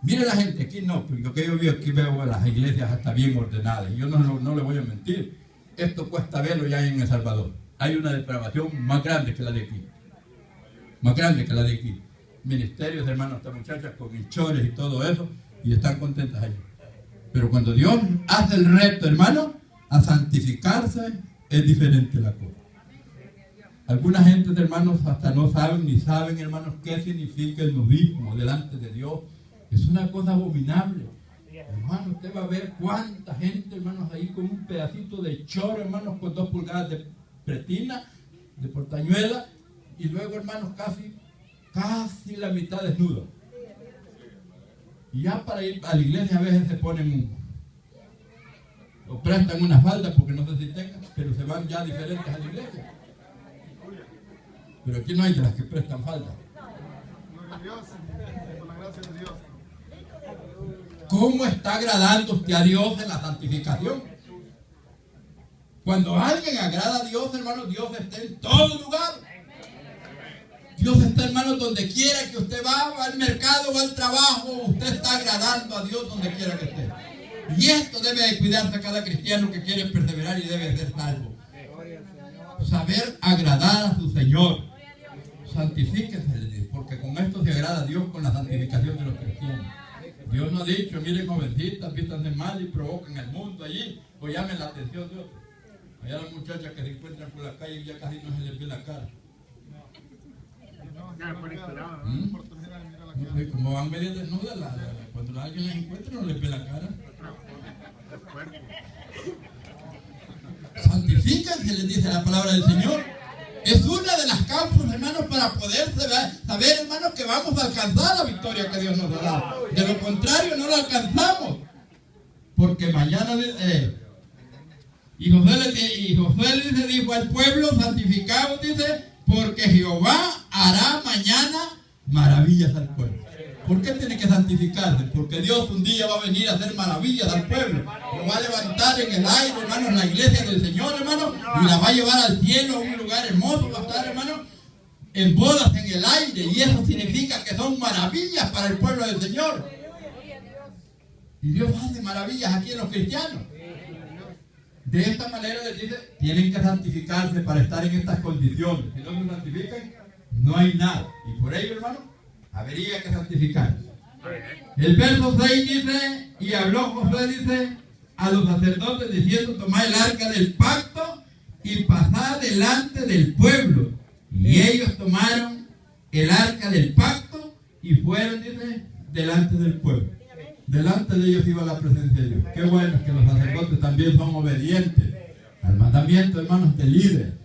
Mire la gente aquí, no, porque yo veo las iglesias hasta bien ordenadas. Y yo no le voy a mentir. Esto cuesta verlo ya en El Salvador. Hay una depravación más grande que la de aquí. Más grande que la de aquí. Ministerios, hermanos, estas muchachas con hinchores y todo eso, y están contentas ahí. Pero cuando Dios hace el reto, hermano, a santificarse, es diferente la cosa. Alguna gente, hermanos, hasta no saben ni saben, hermanos, qué significa el nudismo delante de Dios. Es una cosa abominable. Hermano, usted va a ver cuánta gente, hermanos, ahí con un pedacito de choro, hermanos, con 2 pulgadas de pretina, de portañuela, y luego, hermanos, casi la mitad desnudo. Y ya para ir a la iglesia a veces se ponen o prestan una falda, porque no sé si tengan, pero se van ya diferentes a la iglesia. Pero aquí no hay de las que prestan falda. ¿Cómo está agradando usted a Dios en la santificación? Cuando alguien agrada a Dios, hermano, Dios está en todo lugar. Dios está, hermano, donde quiera que usted va al mercado, va al trabajo, usted está agradando a Dios donde quiera que esté. Y esto debe de cuidarse a cada cristiano que quiere perseverar y debe ser salvo. Saber agradar a su Señor. Santifíquese, porque con esto se agrada a Dios, con la santificación de los cristianos. Dios nos ha dicho, miren jovencitas, vístanse mal y provocan el mundo allí, o llamen la atención de otros. Allá las muchachas que se encuentran por la calle ya casi no se les ve la cara. Como van medio desnudas, cuando alguien las encuentra no les ve la cara. Santifíquense, les dice la palabra del Señor. Es una de las causas, hermanos, para poder saber, hermanos, que vamos a alcanzar la victoria que Dios nos ha dado. De lo contrario, no la alcanzamos. Porque mañana, y Josué le dijo al pueblo, santificados, dice, porque Jehová hará mañana maravillas al pueblo. ¿Por qué tiene que santificarse? Porque Dios un día va a venir a hacer maravillas al pueblo. Lo va a levantar en el aire, hermano, en la iglesia del Señor, hermano, y la va a llevar al cielo, a un lugar hermoso. Va a estar, hermano, en bodas en el aire. Y eso significa que son maravillas para el pueblo del Señor. Y Dios hace maravillas aquí en los cristianos. De esta manera les dice, tienen que santificarse para estar en estas condiciones. Si no se santifican, no hay nada. Y por ello, hermano, habría que santificarse. El verso 6 dice, y habló Josué, dice, a los sacerdotes diciendo, tomad el arca del pacto y pasad delante del pueblo. Y ellos tomaron el arca del pacto y fueron, dice, delante del pueblo. Delante de ellos iba la presencia de Dios. Qué bueno que los sacerdotes también son obedientes al mandamiento, hermanos, del líder.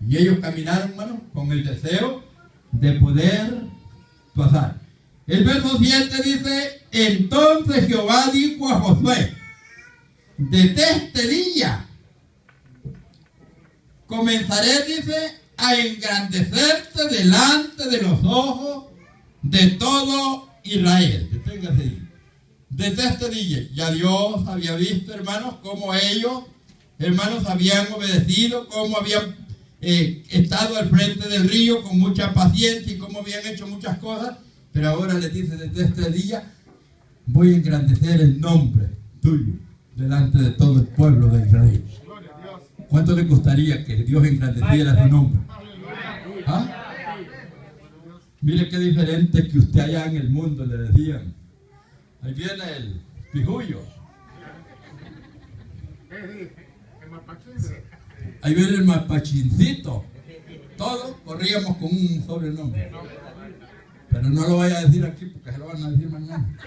Y ellos caminaron, hermanos, con el deseo de poder pasar. El verso 7 dice, entonces Jehová dijo a Josué, desde este día comenzaré, dice, a engrandecerte delante de los ojos de todo Israel. Deténgase ahí. Desde este día, ya Dios había visto, hermanos, cómo ellos, hermanos, habían obedecido, cómo habían estado al frente del río con mucha paciencia y cómo habían hecho muchas cosas, pero ahora les dice, desde este día voy a engrandecer el nombre tuyo delante de todo el pueblo de Israel. ¿Cuánto le gustaría que Dios engrandeciera su nombre? ¿Ah? Mire qué diferente que usted allá en el mundo le decían. Ahí viene el pijullo. Ahí viene el mapachincito. Todos corríamos con un sobrenombre. Pero no lo vaya a decir aquí porque se lo van a decir mañana.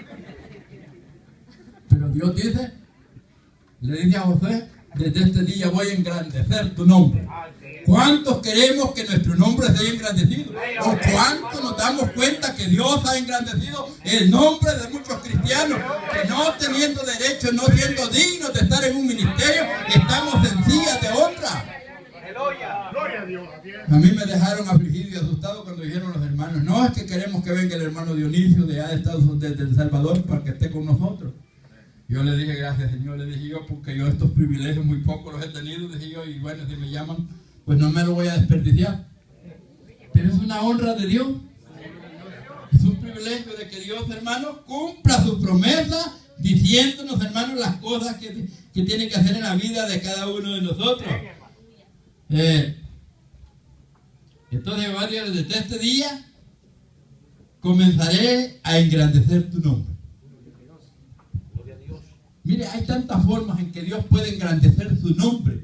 Pero Dios dice, le dice a Josué, desde este día voy a engrandecer tu nombre. ¿Cuántos queremos que nuestro nombre sea engrandecido? ¿O cuántos nos damos cuenta que Dios ha engrandecido el nombre de muchos cristianos que no teniendo derecho, no siendo dignos de estar en un ministerio, estamos en silla de honra? A mí me dejaron afligido y asustado cuando dijeron los hermanos, no, es que queremos que venga el hermano Dionisio de allá de Estados Unidos, desde El Salvador, para que esté con nosotros. Yo le dije, gracias Señor, le dije yo, porque yo estos privilegios muy pocos los he tenido, dije yo, y bueno, si me llaman, pues no me lo voy a desperdiciar. Pero es una honra de Dios. Es un privilegio de que Dios, hermanos, cumpla su promesa, diciéndonos, hermanos, las cosas que tiene que hacer en la vida de cada uno de nosotros. Entonces, desde este día comenzaré a engrandecer tu nombre. Mire, hay tantas formas en que Dios puede engrandecer su nombre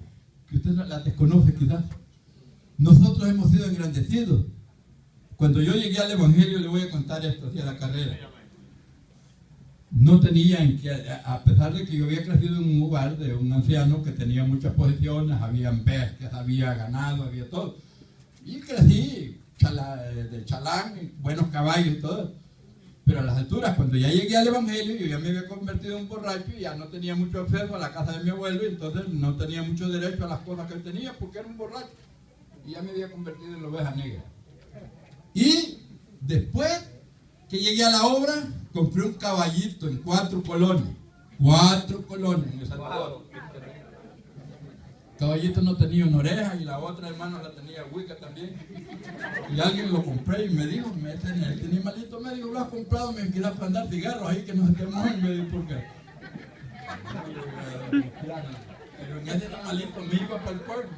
que usted no las desconoce quizás. Nosotros hemos sido engrandecidos. Cuando yo llegué al Evangelio, le voy a contar esto hacia la carrera. No tenía en que, a pesar de que yo había crecido en un hogar de un anciano que tenía muchas posesiones, habían bestias, había ganado, había todo. Y crecí de chalán, buenos caballos y todo. Pero a las alturas, cuando ya llegué al Evangelio, yo ya me había convertido en un borracho y ya no tenía mucho acceso a la casa de mi abuelo, y entonces no tenía mucho derecho a las cosas que él tenía porque era un borracho. Y ya me había convertido en la oveja negra. Y después que llegué a la obra, compré un caballito en 4 colones. 4 colones en El Salvador. El caballito no tenía una oreja y la otra hermana la tenía huica también. Y alguien lo compré y me dijo, este animalito me dijo, lo has comprado, me quieras andar cigarros ahí que no se te mojen, me dijo, ¿por qué? Pero en ese animalito me iba para el pueblo,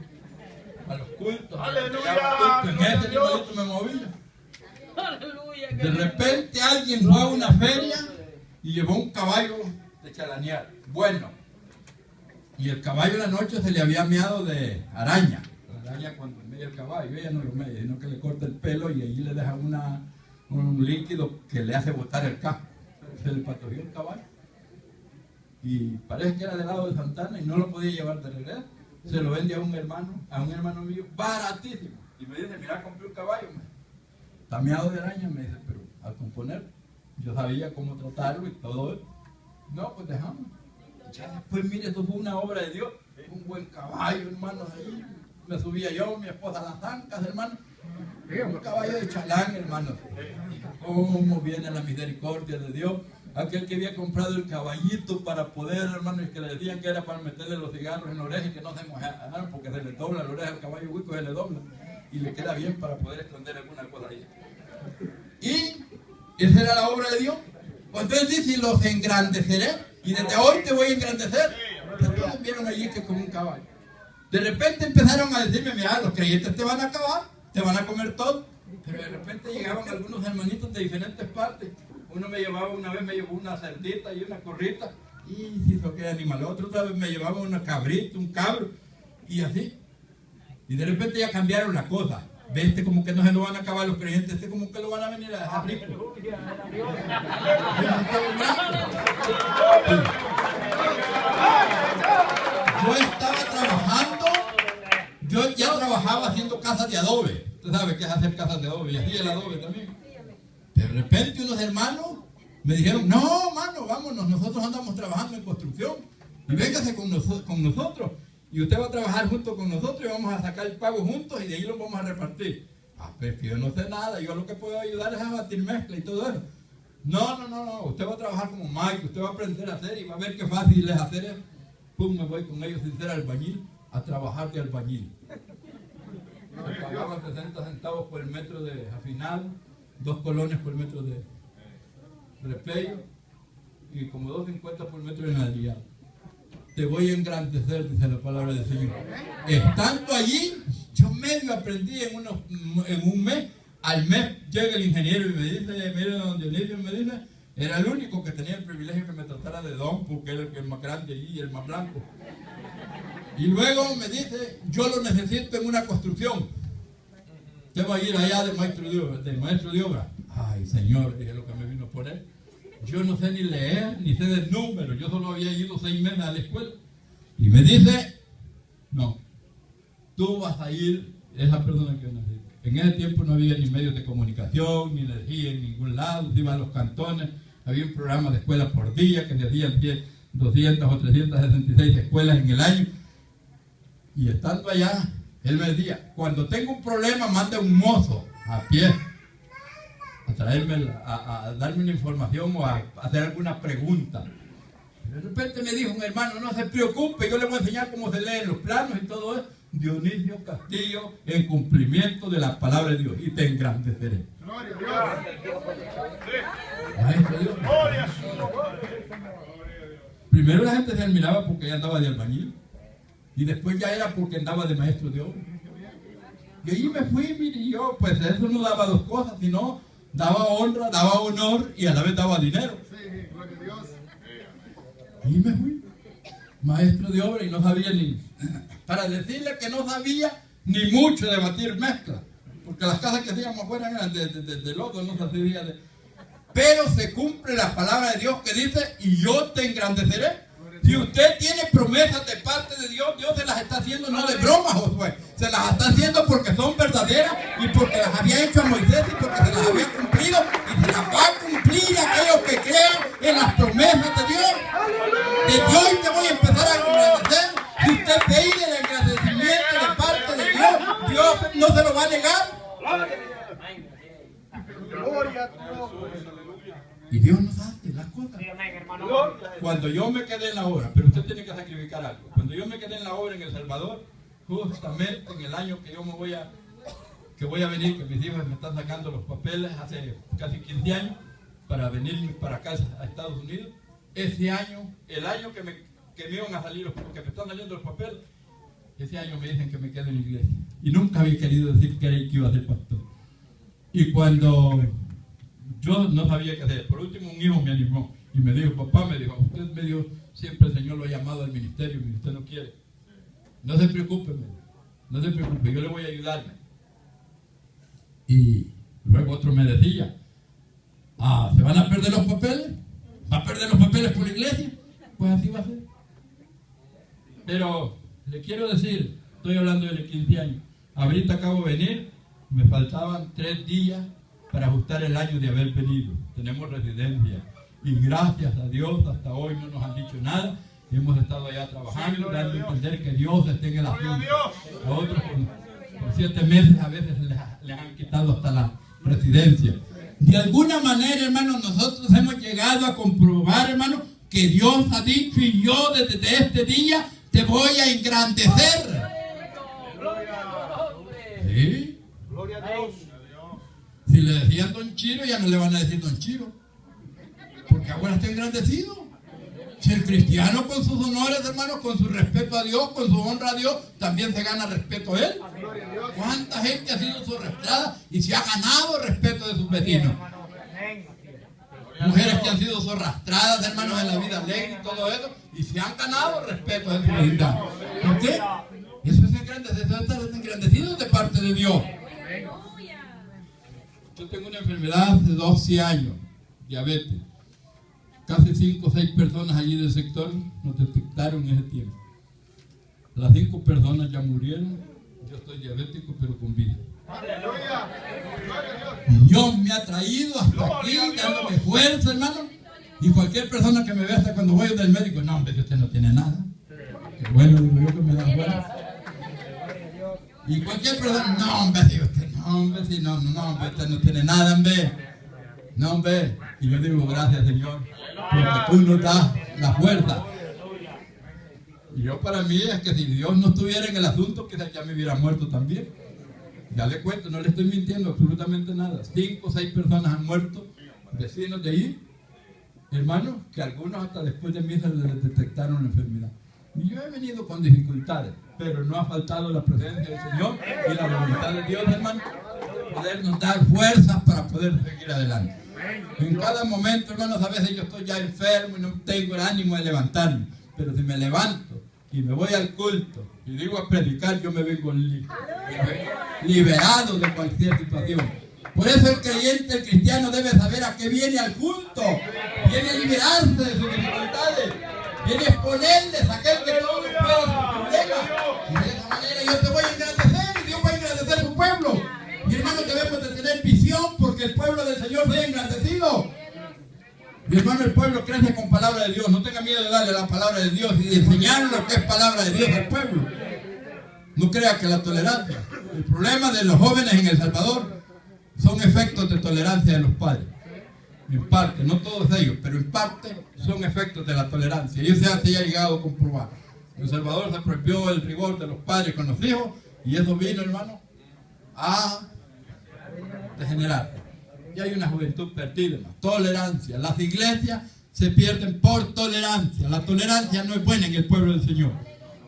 para los cultos. ¡Aleluya! En ese animalito me movía. De repente alguien fue a una feria y llevó un caballo de chalanear. Bueno, y el caballo en la noche se le había meado de araña. La araña cuando media el caballo, ella no lo media, sino que le corta el pelo y allí le deja un líquido que le hace botar el casco. Se le patojeó el caballo. Y parece que era del lado de Santana y no lo podía llevar de regreso. Se lo vende a un hermano mío, baratísimo. Y me dice, mira, compré un caballo. Está meado de araña, me dice, pero al componer, yo sabía cómo tratarlo y todo eso. No, pues dejamos. Ya después, mire, esto fue una obra de Dios. Un buen caballo, hermanos, ahí. Me subía yo, mi esposa a las ancas, hermano. Un caballo de chalán, hermano. ¿Cómo viene la misericordia de Dios? Aquel que había comprado el caballito para poder, hermano, y que le decían que era para meterle los cigarros en la oreja y que no se mojaran porque se le dobla la oreja al caballo huico, se le dobla. Y le queda bien para poder esconder alguna cosa ahí. Y esa era la obra de Dios. Pues entonces dice, y los engrandeceré. Y desde hoy te voy a engrandecer. Entonces vieron allí que como un caballo. De repente empezaron a decirme, mira, los creyentes te van a acabar, te van a comer todo. Pero de repente llegaban algunos hermanitos de diferentes partes. Uno me llevaba, una vez me llevó una cerdita y una corrita. Y si eso qué animal. Otra vez me llevaba una cabrita, un cabro. Y así. Y de repente ya cambiaron la cosa. Ve, este como que no se lo van a acabar los creyentes, este como que lo van a venir a dejar rico. Yo estaba trabajando, yo ya trabajaba haciendo casas de adobe. Usted sabe qué es hacer casas de adobe, y así el adobe también. De repente unos hermanos me dijeron, no, mano, vámonos, nosotros andamos trabajando en construcción. Y véngase con nosotros. Y usted va a trabajar junto con nosotros y vamos a sacar el pago juntos y de ahí lo vamos a repartir. Ah, pero que yo no sé nada, yo lo que puedo ayudar es a batir mezcla y todo eso. No, usted va a trabajar como Mike, usted va a aprender a hacer y va a ver qué fácil es hacer eso. Pum, me voy con ellos sin ser albañil a trabajar de albañil. Me pagaban 60 centavos por el metro de afinado, 2 colones por el metro de repello y como 2.50 por el metro de enladrillado. Te voy a engrandecer, dice la palabra del Señor. Estando allí, yo medio aprendí en un mes. Al mes llega el ingeniero y me dice, mire, don Dionisio, me dice, era el único que tenía el privilegio que me tratara de don, porque era el más grande allí y el más blanco. Y luego me dice, yo lo necesito en una construcción. Usted va a ir allá de maestro de obra. Ay, Señor, dije lo que me vino a poner. Yo no sé ni leer, ni sé de números. Yo solo había ido 6 meses a la escuela. Y me dice, no, tú vas a ir, es la persona que yo necesito. En ese tiempo no había ni medios de comunicación, ni energía en ningún lado. Se iban a los cantones, había un programa de escuela por día, que se hacían 200 o 366 escuelas en el año. Y estando allá, él me decía, cuando tengo un problema, manda un mozo a pie a traerme, a darme una información o a hacer alguna pregunta. De repente me dijo un hermano, no se preocupe, yo le voy a enseñar cómo se leen los planos y todo eso. Dionisio Castillo, en cumplimiento de la palabra de Dios, y te engrandeceré. Gloria a Dios. Maestro Dios. Primero la gente se admiraba porque ella andaba de albañil, y después ya era porque andaba de maestro de obra. Y ahí me fui, mire, y yo, pues eso no daba 2 cosas, sino daba honra, daba honor y a la vez daba dinero. Sí, gloria a Dios. Y me fui, maestro de obra, y no sabía ni, para decirle que no sabía ni mucho de batir mezcla, porque las casas que hacíamos afuera eran de lodo, no se hacía de... Pero se cumple la palabra de Dios que dice, y yo te engrandeceré. Si usted tiene promesas de parte de Dios, Dios se las está haciendo no de broma, Josué. Se las está haciendo porque son verdaderas y porque las había hecho a Moisés y porque se las había cumplido y se las va a cumplir a aquellos que crean en las promesas de Dios. Desde hoy te voy a empezar a agradecer. Si usted pide el agradecimiento de parte de Dios, Dios no se lo va a negar. Gloria a Dios. Y Dios nos hace las cosas. Cuando yo me quedé en la obra, pero usted tiene que sacrificar algo. Cuando yo me quedé en la obra en El Salvador, justamente en el año que yo voy a venir, que mis hijos me están sacando los papeles hace casi 15 años para venir para acá a Estados Unidos, ese año, el año que me iban a salir, que me están saliendo los papeles, ese año me dicen que me quede en la iglesia. Y nunca había querido decir que iba a ser pastor. Y cuando yo no sabía qué hacer, por último un hijo me animó y me dijo, papá, me dijo, usted me dijo, siempre el Señor lo ha llamado al ministerio y usted no quiere. No se preocupe, no se preocupe, yo le voy a ayudarme. Y luego otro me decía, ¿se van a perder los papeles? ¿Va a perder los papeles por la iglesia? Pues así va a ser. Pero le quiero decir, estoy hablando de 15 años, ahorita acabo de venir, me faltaban 3 días para ajustar el año de haber venido. Tenemos residencia y gracias a Dios hasta hoy no nos han dicho nada. Hemos estado allá trabajando, dando a entender que Dios está en el asunto. A otros por 7 meses a veces les han quitado hasta la residencia. De alguna manera, hermanos, nosotros hemos llegado a comprobar, hermanos, que Dios ha dicho y yo desde este día te voy a engrandecer. ¿Sí? Gloria a Dios. Si le decían Don Chiro, ya no le van a decir Don Chiro, porque ahora está engrandecido. Si el cristiano con sus honores, hermanos, con su respeto a Dios, con su honra a Dios, también se gana respeto a él. ¿Cuánta gente ha sido sorrastrada y se ha ganado el respeto de sus vecinos? Mujeres que han sido sorrastradas, hermanos, en la vida alegre y todo eso, y se han ganado el respeto de su vecindad. ¿Por qué? Eso es engrandecido de parte de Dios. Yo tengo una enfermedad de 12 años, diabetes. Casi 5 o 6 personas allí del sector nos detectaron en ese tiempo. Las 5 personas ya murieron. Yo estoy diabético, pero con vida. Dios me ha traído hasta aquí, dándome fuerza, hermano. Y cualquier persona que me vea hasta cuando voy del médico, no, hombre, usted no tiene nada. Qué bueno, digo yo, que me da fuerza. Y cualquier persona, no, hombre, digo usted, no, hombre, sí, no, hombre, usted no tiene nada, hombre. No, hombre. Y yo digo, gracias, Señor, porque tú nos das la fuerza. Y yo, para mí, es que si Dios no estuviera en el asunto, quizás ya me hubiera muerto también. Ya le cuento, no le estoy mintiendo absolutamente nada. 5 o 6 personas han muerto, vecinos de ahí, hermanos, que algunos hasta después de misa les detectaron la enfermedad. Y yo he venido con dificultades, pero no ha faltado la presencia del Señor y la voluntad de Dios, hermano, podernos dar fuerzas para poder seguir adelante. En cada momento, hermanos, a veces yo estoy ya enfermo y no tengo el ánimo de levantarme, pero si me levanto y me voy al culto y digo a predicar, yo me vengo liberado de cualquier situación. Por eso el creyente, el cristiano, debe saber a qué viene al culto. Viene a liberarse de sus dificultades, viene a exponerles a aquel que todo lo puede sus problemas. Y de esa manera yo te voy a engrandecer y Dios va a engrandecer a su pueblo. Mi hermano, debemos de tener visión porque el pueblo del Señor sea engrandecido. Mi hermano, el pueblo crece con palabra de Dios. No tenga miedo de darle la palabra de Dios y de enseñarle lo que es palabra de Dios al pueblo. No crea que la tolerancia. El problema de los jóvenes en El Salvador son efectos de tolerancia de los padres. En parte, no todos ellos, pero en parte son efectos de la tolerancia. Y eso se ha llegado a comprobar. En El Salvador se prohibió el rigor de los padres con los hijos y eso vino, hermano, a degenerar. Y hay una juventud perdida, hermano. Tolerancia. Las iglesias se pierden por tolerancia. La tolerancia no es buena en el pueblo del Señor.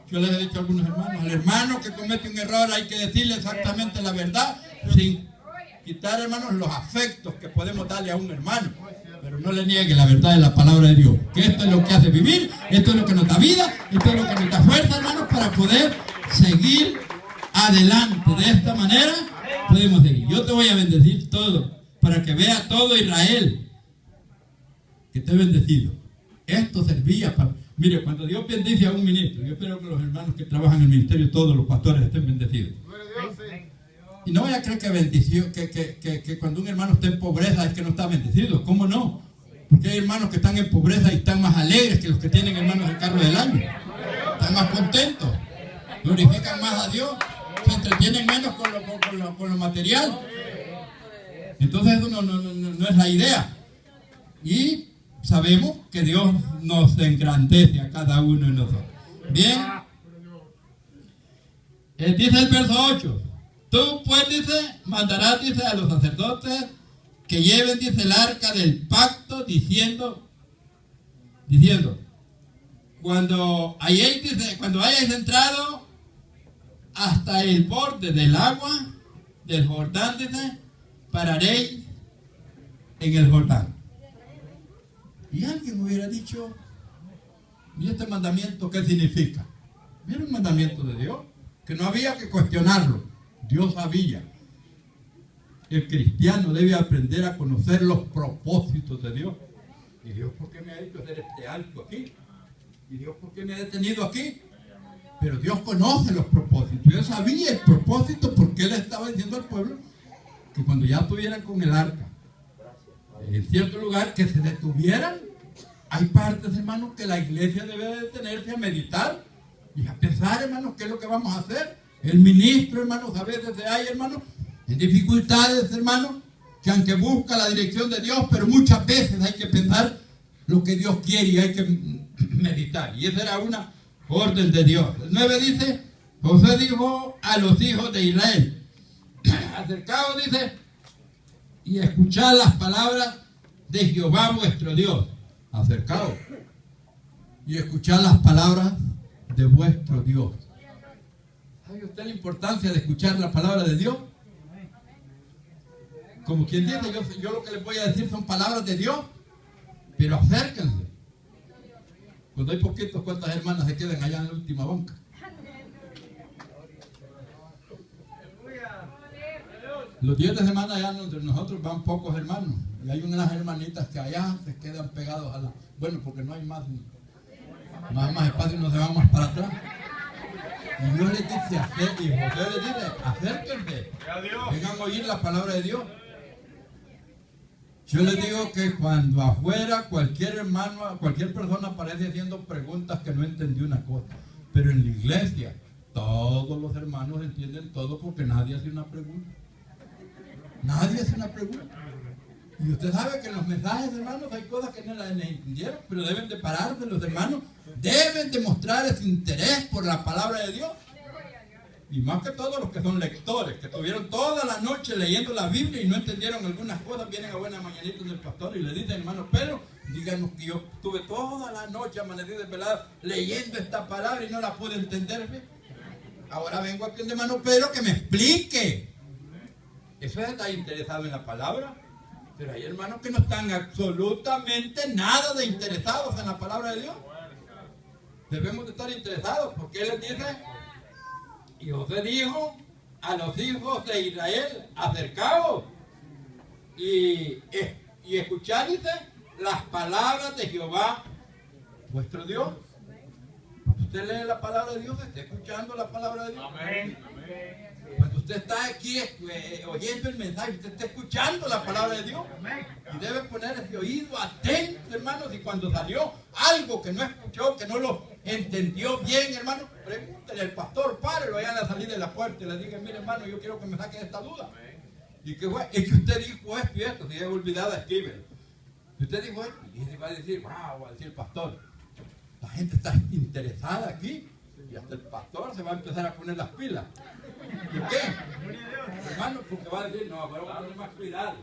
Yo les he dicho a algunos hermanos, al hermano que comete un error hay que decirle exactamente la verdad, sin quitar, hermanos, los afectos que podemos darle a un hermano. Pero no le niegue la verdad de la palabra de Dios. Que esto es lo que hace vivir, esto es lo que nos da vida, esto es lo que nos da fuerza, hermanos, para poder seguir adelante. De esta manera podemos seguir. Yo te voy a bendecir todo, para que vea todo Israel que te he bendecido. Esto servía para... Mire, cuando Dios bendice a un ministro, yo espero que los hermanos que trabajan en el ministerio, todos los pastores, estén bendecidos. Y no vaya a creer que bendición, que cuando un hermano está en pobreza es que no está bendecido. ¿Cómo no? Porque hay hermanos que están en pobreza y están más alegres que los que tienen hermanos el carro del año. Están más contentos, glorifican más a Dios, se entretienen menos con lo material. Entonces eso no es la idea. Y sabemos que Dios nos engrandece a cada uno de nosotros. Bien. Dice el verso 8. Tú pues, dice, mandarás, dice, a los sacerdotes que lleven, dice, el arca del pacto, diciendo, diciendo, cuando hayáis entrado hasta el borde del agua del Jordán, dice, pararéis en el Jordán. Y alguien hubiera dicho, ¿y este mandamiento qué significa? Era un mandamiento de Dios, que no había que cuestionarlo. Dios sabía. El cristiano debe aprender a conocer los propósitos de Dios. ¿Y Dios por qué me ha hecho hacer este alto aquí? ¿Y Dios por qué me ha detenido aquí? Pero Dios conoce los propósitos. Dios sabía el propósito porque Él estaba diciendo al pueblo que cuando ya estuvieran con el arca en cierto lugar, que se detuvieran. Hay partes, hermanos, que la iglesia debe detenerse a meditar y a pensar, hermanos, qué es lo que vamos a hacer. El ministro, hermanos, a veces hay, hermanos, en dificultades, hermanos, que aunque busca la dirección de Dios, pero muchas veces hay que pensar lo que Dios quiere y hay que meditar. Y esa era una orden de Dios. El 9 dice, José dijo a los hijos de Israel, acercaos, dice, y escuchad las palabras de Jehová vuestro Dios. Acercaos y escuchad las palabras de vuestro Dios. ¿Sabe usted la importancia de escuchar la palabra de Dios? Como quien dice, yo lo que les voy a decir son palabras de Dios, pero acérquense. Cuando hay poquitos, ¿cuántas hermanas se quedan allá en la última banca? Los 10 de semana allá entre nosotros van pocos hermanos. Y hay unas hermanitas que allá se quedan pegados a la... Bueno, porque no hay más espacio y no se van más para atrás. Y Dios les dice, y José les dice, acérquense. Vengan a oír la palabra de Dios. Yo les digo que cuando afuera cualquier hermano, cualquier persona aparece haciendo preguntas que no entendió una cosa. Pero en la iglesia, todos los hermanos entienden todo porque nadie hace una pregunta. Nadie hace una pregunta. Y usted sabe que en los mensajes, hermanos, hay cosas que no las entendieron, pero deben de pararse los hermanos. Deben de mostrar ese interés por la palabra de Dios. Y más que todos los que son lectores, que estuvieron toda la noche leyendo la Biblia y no entendieron algunas cosas, vienen a buena mañanita del pastor y le dicen, hermano Pedro, díganos que yo estuve toda la noche amanecido desvelado leyendo esta palabra y no la pude entender. ¿Ve? Ahora vengo aquí, hermano Pedro, que me explique. Eso es estar interesado en la palabra. Pero hay hermanos que no están absolutamente nada de interesados en la palabra de Dios. Debemos de estar interesados, porque Él les dice, y José dijo a los hijos de Israel, acercaos y escuchad, dice, las palabras de Jehová vuestro Dios. Usted lee la palabra de Dios, está escuchando la palabra de Dios. Amén. Cuando usted está aquí oyendo el mensaje, usted está escuchando la palabra de Dios. Y debe poner ese oído atento, hermanos. Y cuando salió algo que no escuchó, que no lo entendió bien, hermano, pregúntele al pastor, párelo allá a la salida de la puerta y le diga, mire, hermano, yo quiero que me saque de esta duda. Y que fue, es que usted dijo esto y esto, si es olvidada, escríbelo. Si usted dijo esto, y se va a decir, wow, va a decir el pastor, la gente está interesada aquí. Y hasta el pastor se va a empezar a poner las pilas. ¿Por qué? Hermano, porque va a decir, no, ahora voy a tener más cuidado.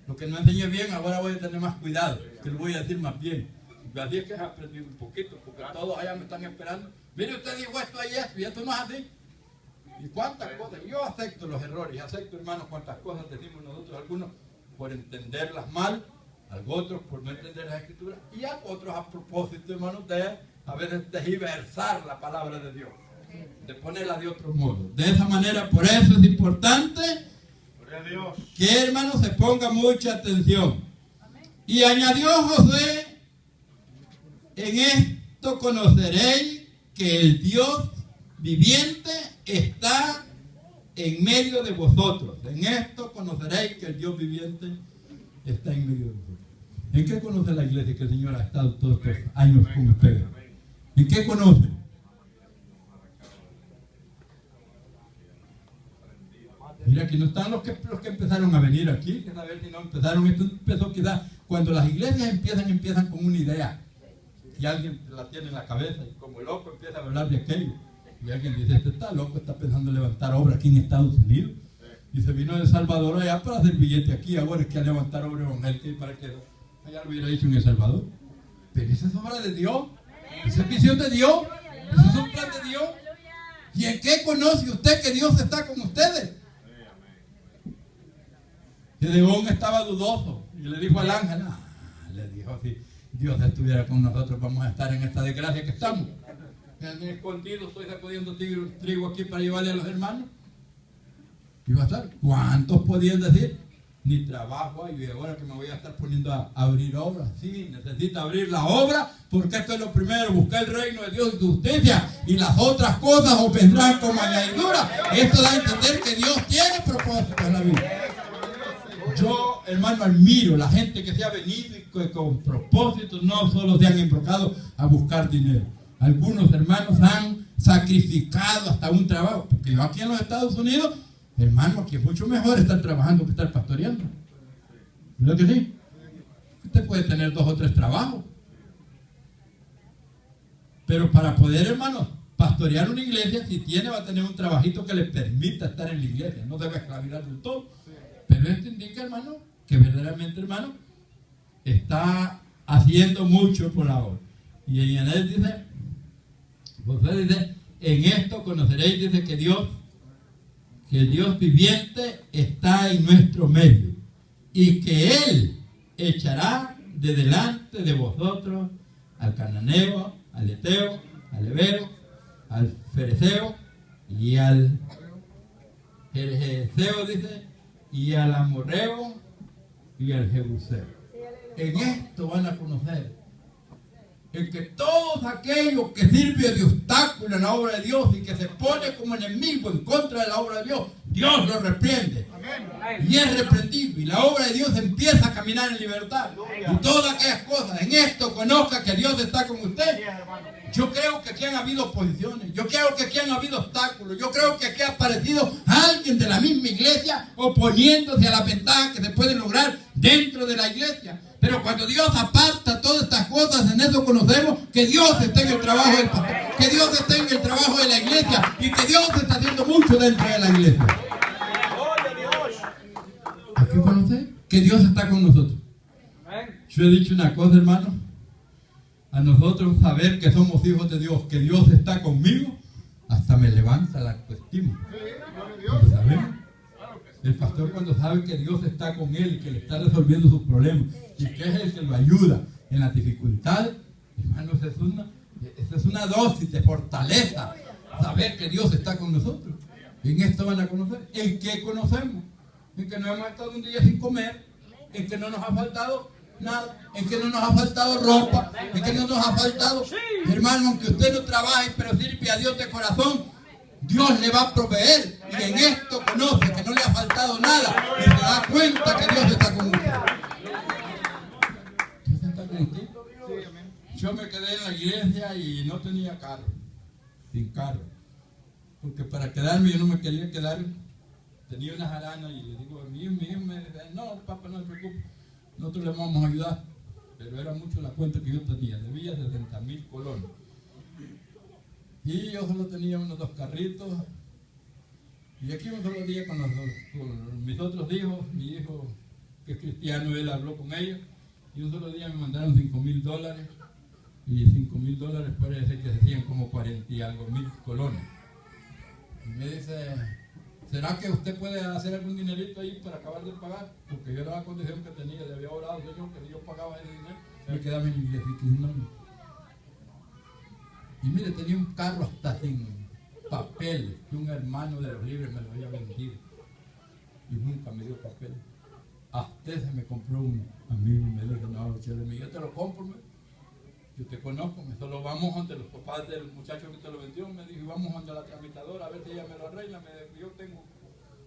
Lo que no enseñé bien, ahora voy a tener más cuidado. Que lo voy a decir más bien. Y así es que he aprendido un poquito, porque todos allá me están esperando. Mire, usted dijo esto y esto no es así. ¿Y cuántas cosas? Yo acepto los errores, acepto, hermanos, cuántas cosas decimos nosotros, algunos por entenderlas mal, otros por no entender las escrituras, y a otros a propósito, hermanos, de a veces tergiversar la palabra de Dios, de ponerla de otro modo. De esa manera, por eso es importante que, hermanos, se ponga mucha atención. Y añadió José, en esto conoceréis que el Dios viviente está en medio de vosotros. En esto conoceréis que el Dios viviente está en medio de vosotros. ¿En qué conoce la iglesia que el Señor ha estado todos estos años con ustedes? ¿En qué conoce? Mira, aquí no están los que empezaron a venir aquí, que a ver si no empezaron. Esto empezó quizás cuando las iglesias empiezan con una idea y alguien la tiene en la cabeza y como loco empieza a hablar de aquello. Y alguien dice, este está loco, está pensando en levantar obra aquí en Estados Unidos. Y se vino de El Salvador allá para hacer billete aquí, ahora es que a levantar obra evangélica y para que allá lo hubiera hecho en El Salvador. Pero esa es obra de Dios. Esa es visión de Dios. Ese es un plan de Dios. ¿Y en qué conoce usted que Dios está con ustedes? Gedeón estaba dudoso y le dijo al ángel, le dijo, si Dios estuviera con nosotros, vamos a estar en esta desgracia que estamos. Me han escondido, estoy sacudiendo trigo aquí para llevarle a los hermanos. Y va a estar. ¿Cuántos podían decir? Ni trabajo hay, y ahora que me voy a estar poniendo a abrir obras. Sí, necesita abrir la obra, porque esto es lo primero, buscar el reino de Dios y su justicia, y las otras cosas os vendrán como añadidura. Esto da a entender que Dios tiene propósito en la vida. Yo, hermano, admiro la gente que se ha venido y que con propósito no solo se han embrocado a buscar dinero. Algunos hermanos han sacrificado hasta un trabajo, porque yo aquí en los Estados Unidos, hermano, aquí es mucho mejor estar trabajando que estar pastoreando. ¿Verdad que sí? Usted puede tener 2 o 3 trabajos. Pero para poder, hermano, pastorear una iglesia, si tiene, va a tener un trabajito que le permita estar en la iglesia. No debe esclavizar del todo. Pero esto indica, hermano, que verdaderamente, hermano, está haciendo mucho por la obra. Y en él dice, Josué dice, en esto conoceréis, dice, que el Dios viviente está en nuestro medio, y que Él echará de delante de vosotros al cananeo, al eteo, al heveo, al fereceo y al jerjeseo, dice, y al amorreo y al jebuseo. En esto van a conocer en que todos aquellos que sirven de obstáculo en la obra de Dios y que se pone como enemigo en contra de la obra de Dios, Dios lo reprende. Y es reprendido. Y la obra de Dios empieza a caminar en libertad. Y todas aquellas cosas. En esto conozca que Dios está con usted. Yo creo que aquí han habido oposiciones. Yo creo que aquí han habido obstáculos. Yo creo que aquí ha aparecido alguien de la misma iglesia oponiéndose a las ventajas que se pueden lograr dentro de la iglesia. Pero cuando Dios aparta todas estas cosas, en eso conocemos que Dios está en el trabajo del pastor, que Dios está en el trabajo de la iglesia y que Dios está haciendo mucho dentro de la iglesia. ¿Hay que conocer que Dios está con nosotros? Yo he dicho una cosa, hermano. A nosotros saber que somos hijos de Dios, que Dios está conmigo, hasta me levanta la autoestima. ¿Sabemos? El pastor, cuando sabe que Dios está con él y que le está resolviendo sus problemas y que es el que lo ayuda en las dificultades, hermanos, esa es una dosis de fortaleza, saber que Dios está con nosotros. En esto van a conocer. ¿En qué conocemos? En que no hemos estado un día sin comer, en que no nos ha faltado nada, en que no nos ha faltado ropa, en que no nos ha faltado, hermano, aunque usted no trabaje, pero sirve a Dios de corazón, Dios le va a proveer. Y en esto conoce que no le ha faltado nada y se da cuenta que Dios está con usted. ¿Dios está con usted? Yo me quedé en la iglesia y no tenía carro, sin carro, porque para quedarme yo no me quería quedar. Tenía una jarana y le digo a mi hijo me dice, no, papá, no se preocupe, nosotros le vamos a ayudar. Pero era mucho la cuenta que yo tenía, debía 60,000 colones. Y yo solo tenía unos 2 carritos. Y aquí un solo día con mis otros hijos, mi hijo que es cristiano, él habló con ellos. Y un solo día me mandaron $5,000. Y $5,000 parece que se hacían como 40 y algo mil colones. Y me dice, ¿será que usted puede hacer algún dinerito ahí para acabar de pagar? Porque yo era la condición que tenía, le había orado al Señor que yo pagaba ese dinero. Me quedaba en la iglesia y dije, no. Y mire, tenía un carro hasta sin papeles, que un hermano de los libres me lo había vendido. Y nunca me dio papeles. Hasta ese me compró un amigo y me dijo, no, yo te lo compro, yo te conozco, solo vamos ante los papás del muchacho que te lo vendió, me dijo, vamos ante la tramitadora a ver si ella me lo arregla, me dijo, yo tengo.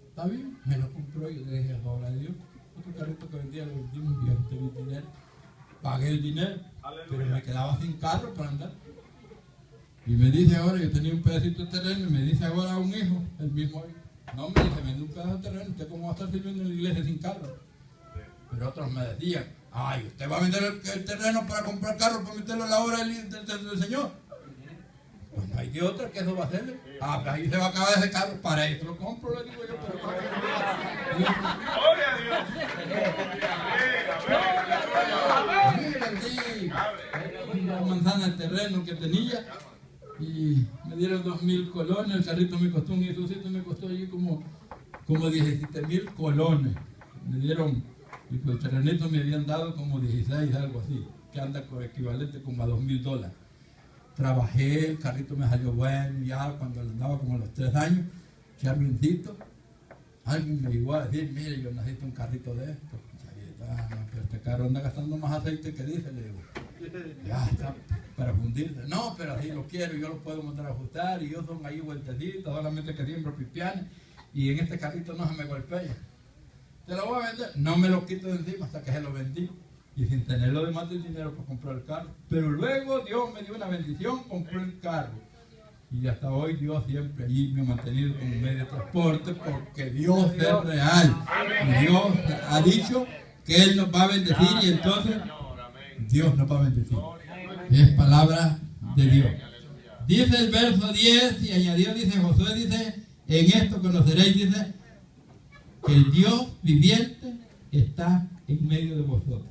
¿Está bien? Me lo compró y yo le dije, ahora de Dios, otro carrito que vendía, lo vendimos y yo tengo dinero. Pagué el dinero, pero me quedaba sin carro para andar. Y me dice ahora, yo tenía un pedacito de terreno, y me dice ahora un hijo, el mismo hijo, no, me dice, vende un pedazo de terreno, ¿usted cómo va a estar sirviendo en la iglesia sin carro? Pero otros me decían, ay, ¿usted va a vender el terreno para comprar carro, para meterlo a la obra del Señor? Pues no hay de otra que eso va a hacerle. Ah, pues ahí se va a acabar ese carro, para esto lo compro, le digo yo, pero ¿para qué lo voy a ¡Gloria a Dios! manzana de terreno que tenía y me dieron 2,000 colones. El carrito me costó, un Jesucito me costó allí como 17,000 colones. Me dieron, y por el terrenito me habían dado como 16, algo así, que anda con equivalente como a $2,000. Trabajé, el carrito me salió bueno, ya cuando andaba como a los 3 años, ya biencito, alguien me llegó a decir, mire, yo necesito un carrito de esto. No, pero este carro anda gastando más aceite que dice, le digo, ya está para fundirse. No, pero así lo quiero, yo lo puedo mandar a ajustar y yo son ahí vueltecitos, solamente que siembro pipianes y en este carrito no se me golpea. Te lo voy a vender, no me lo quito de encima hasta que se lo vendí y sin tener lo demás del dinero para comprar el carro. Pero luego Dios me dio una bendición, compré el carro. Y hasta hoy Dios siempre allí me ha mantenido como medio de transporte porque Dios es real. Y Dios ha dicho que Él nos va a bendecir y entonces Dios nos va a bendecir. Es palabra de Dios. Dice el verso 10 y añadió, dice Josué, dice, en esto conoceréis, dice, que el Dios viviente está en medio de vosotros.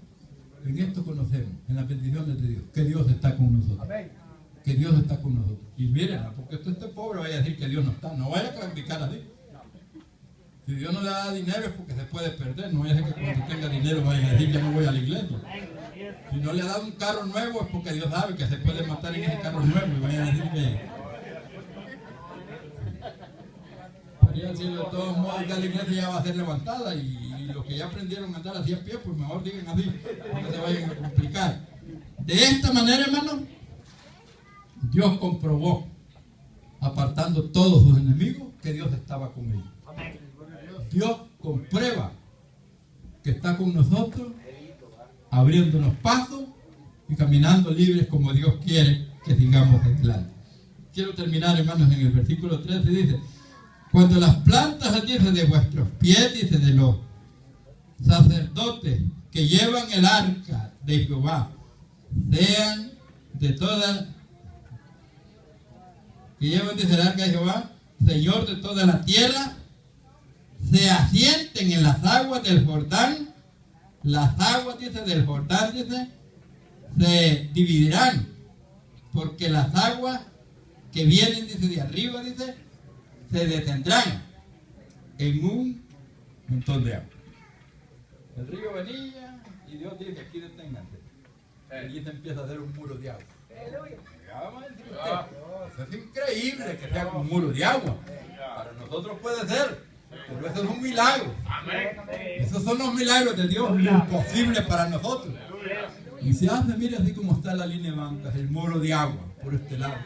En esto conocemos, en las bendiciones de Dios, que Dios está con nosotros. Que Dios está con nosotros. Y miren, porque este pobre vaya a decir que Dios no está. No vaya a clasificar así. Si Dios no le da dinero es porque se puede perder. No vaya a ser que cuando tenga dinero vaya a decir ya no voy a la iglesia. Si no le ha dado un carro nuevo es porque Dios sabe que se puede matar en ese carro nuevo y vaya a decir que... Podría decirlo de todos modos que la iglesia ya va a ser levantada y los que ya aprendieron a andar así a pie, pues mejor digan así. No se vayan a complicar. De esta manera, hermano, Dios comprobó, apartando todos sus enemigos, que Dios estaba con ellos. Dios comprueba que está con nosotros, abriéndonos pasos y caminando libres como Dios quiere que sigamos adelante. Quiero terminar, hermanos, en el versículo 13, dice, cuando las plantas, dice, de vuestros pies, dice, de los sacerdotes que llevan el arca de Jehová, sean de todas, que llevan, dice, el arca de Jehová, Señor de toda la tierra, se asienten en las aguas del Jordán, las aguas, dice, del Jordán, dice, se dividirán, porque las aguas que vienen, dice, de arriba, dice, se detendrán en un montón de agua. El río venía y Dios dice, aquí deténganse. Y allí se empieza a hacer un muro de agua. Es increíble que sea un muro de agua. Para nosotros puede ser, pero eso es un milagro. Esos son los milagros de Dios, imposibles para nosotros. Y se hace, mire, así como está la línea de bancas, el muro de agua por este lado.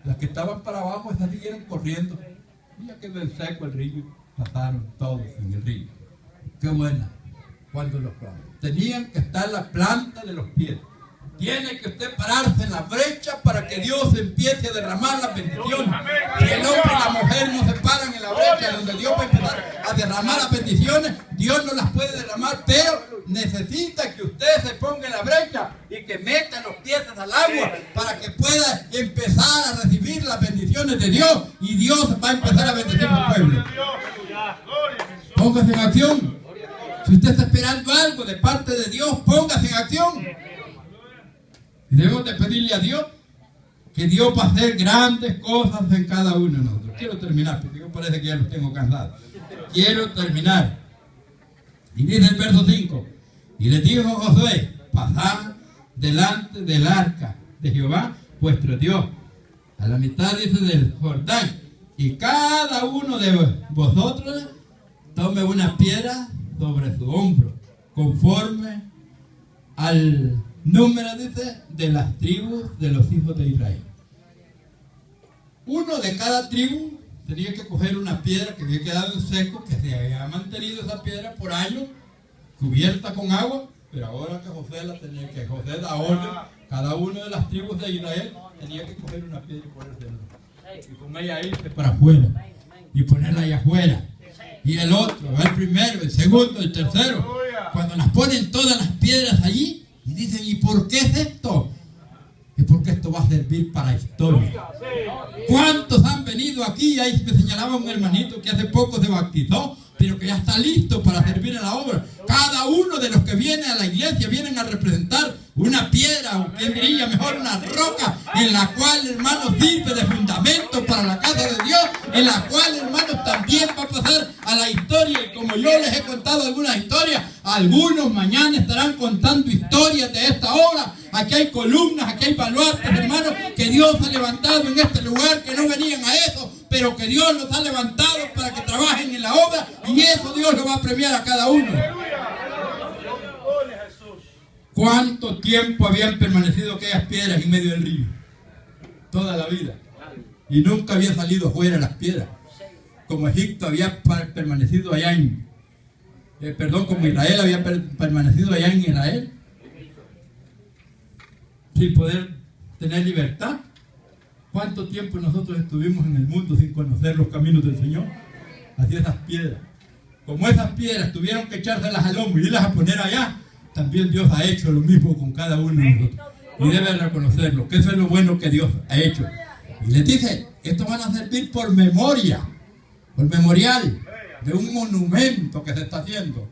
Las que estaban para abajo, esas siguieron corriendo. Y ya quedó en seco el río, pasaron todos en el río. Qué buena. Cuando los tenían que estar en la planta de los pies. Tiene que usted pararse en la brecha para que Dios empiece a derramar las bendiciones. Si el hombre y la mujer no se paran en la brecha donde Dios va a empezar a derramar las bendiciones, Dios no las puede derramar, pero necesita que usted se ponga en la brecha y que meta los pies al agua para que pueda empezar a recibir las bendiciones de Dios y Dios va a empezar a bendecir al pueblo. Póngase en acción. Si usted está esperando algo de parte de Dios, póngase en acción. Y debemos de pedirle a Dios que Dios va a hacer grandes cosas en cada uno de nosotros. Quiero terminar, porque yo parece que ya los tengo cansados. Quiero terminar. Y dice el verso 5. Y les dijo Josué, pasad delante del arca de Jehová, vuestro Dios, a la mitad, dice, del Jordán. Y cada uno de vosotros tome una piedra sobre su hombro, conforme al número, dice, de las tribus de los hijos de Israel. Uno de cada tribu tenía que coger una piedra que había quedado en seco, que se había mantenido esa piedra por años, cubierta con agua, pero ahora que José la tenía, que José da orden, cada uno de las tribus de Israel tenía que coger una piedra y ponerse y con ella irse para afuera y ponerla allá afuera. Y el otro, el primero, el segundo, el tercero, cuando las ponen todas las piedras allí, y dicen, ¿y por qué es esto? Es porque esto va a servir para historia. ¿Cuántos han venido aquí? Ahí me señalaba un hermanito que hace poco se bautizó, pero que ya está listo para servir en la obra. Cada uno de los que viene a la iglesia vienen a representar una una piedra, o quien diría mejor una roca, en la cual, hermanos, sirve de fundamento para la casa de Dios, en la cual, hermanos, también va a pasar a la historia. Y como yo les he contado algunas historias, algunos mañana estarán contando historias de esta obra. Aquí hay columnas, aquí hay baluartes, hermanos, que Dios ha levantado en este lugar, que no venían a eso, pero que Dios los ha levantado para que trabajen en la obra, y eso Dios lo va a premiar a cada uno. ¿Cuánto tiempo habían permanecido aquellas piedras en medio del río? Toda la vida. Y nunca habían salido fuera las piedras. Como Egipto había permanecido allá en... como Israel había permanecido allá en Israel. Sin poder tener libertad. ¿Cuánto tiempo nosotros estuvimos en el mundo sin conocer los caminos del Señor? Así esas piedras. Como esas piedras tuvieron que echárselas al hombro y irlas a poner allá, también Dios ha hecho lo mismo con cada uno de nosotros. Y deben reconocerlo, que eso es lo bueno que Dios ha hecho. Y les dice, estos van a servir por memoria, por memorial de un monumento que se está haciendo.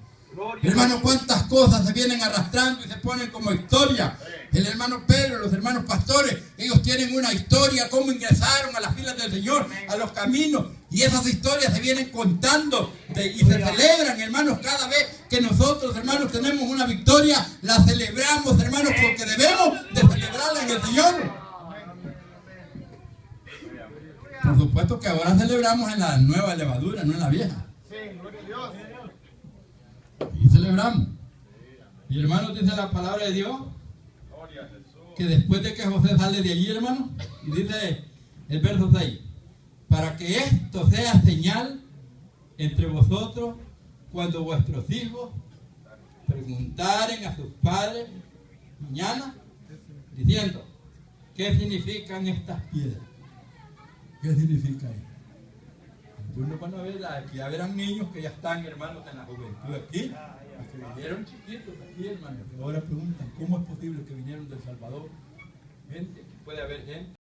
Hermano, cuántas cosas se vienen arrastrando y se ponen como historia. El hermano Pedro, los hermanos pastores, ellos tienen una historia, cómo ingresaron a las filas del Señor, a los caminos, y esas historias se vienen contando y se celebran, hermanos, cada vez que nosotros, hermanos, tenemos una victoria, la celebramos, hermanos, porque debemos de celebrarla en el Señor. Por supuesto que ahora celebramos en la nueva levadura, no en la vieja. Y celebramos. Y hermanos, dice la palabra de Dios que después de que José sale de allí, hermano, y dice el verso 6, para que esto sea señal entre vosotros cuando vuestros hijos preguntaren a sus padres mañana, diciendo, ¿qué significan estas piedras? ¿Qué significa esto? Algunos van a ver, aquí ya verán niños que ya están, hermanos, en la juventud aquí, que vinieron chiquitos aquí, hermanos, que ahora preguntan, ¿cómo es posible que vinieron de El Salvador? Gente, puede haber gente.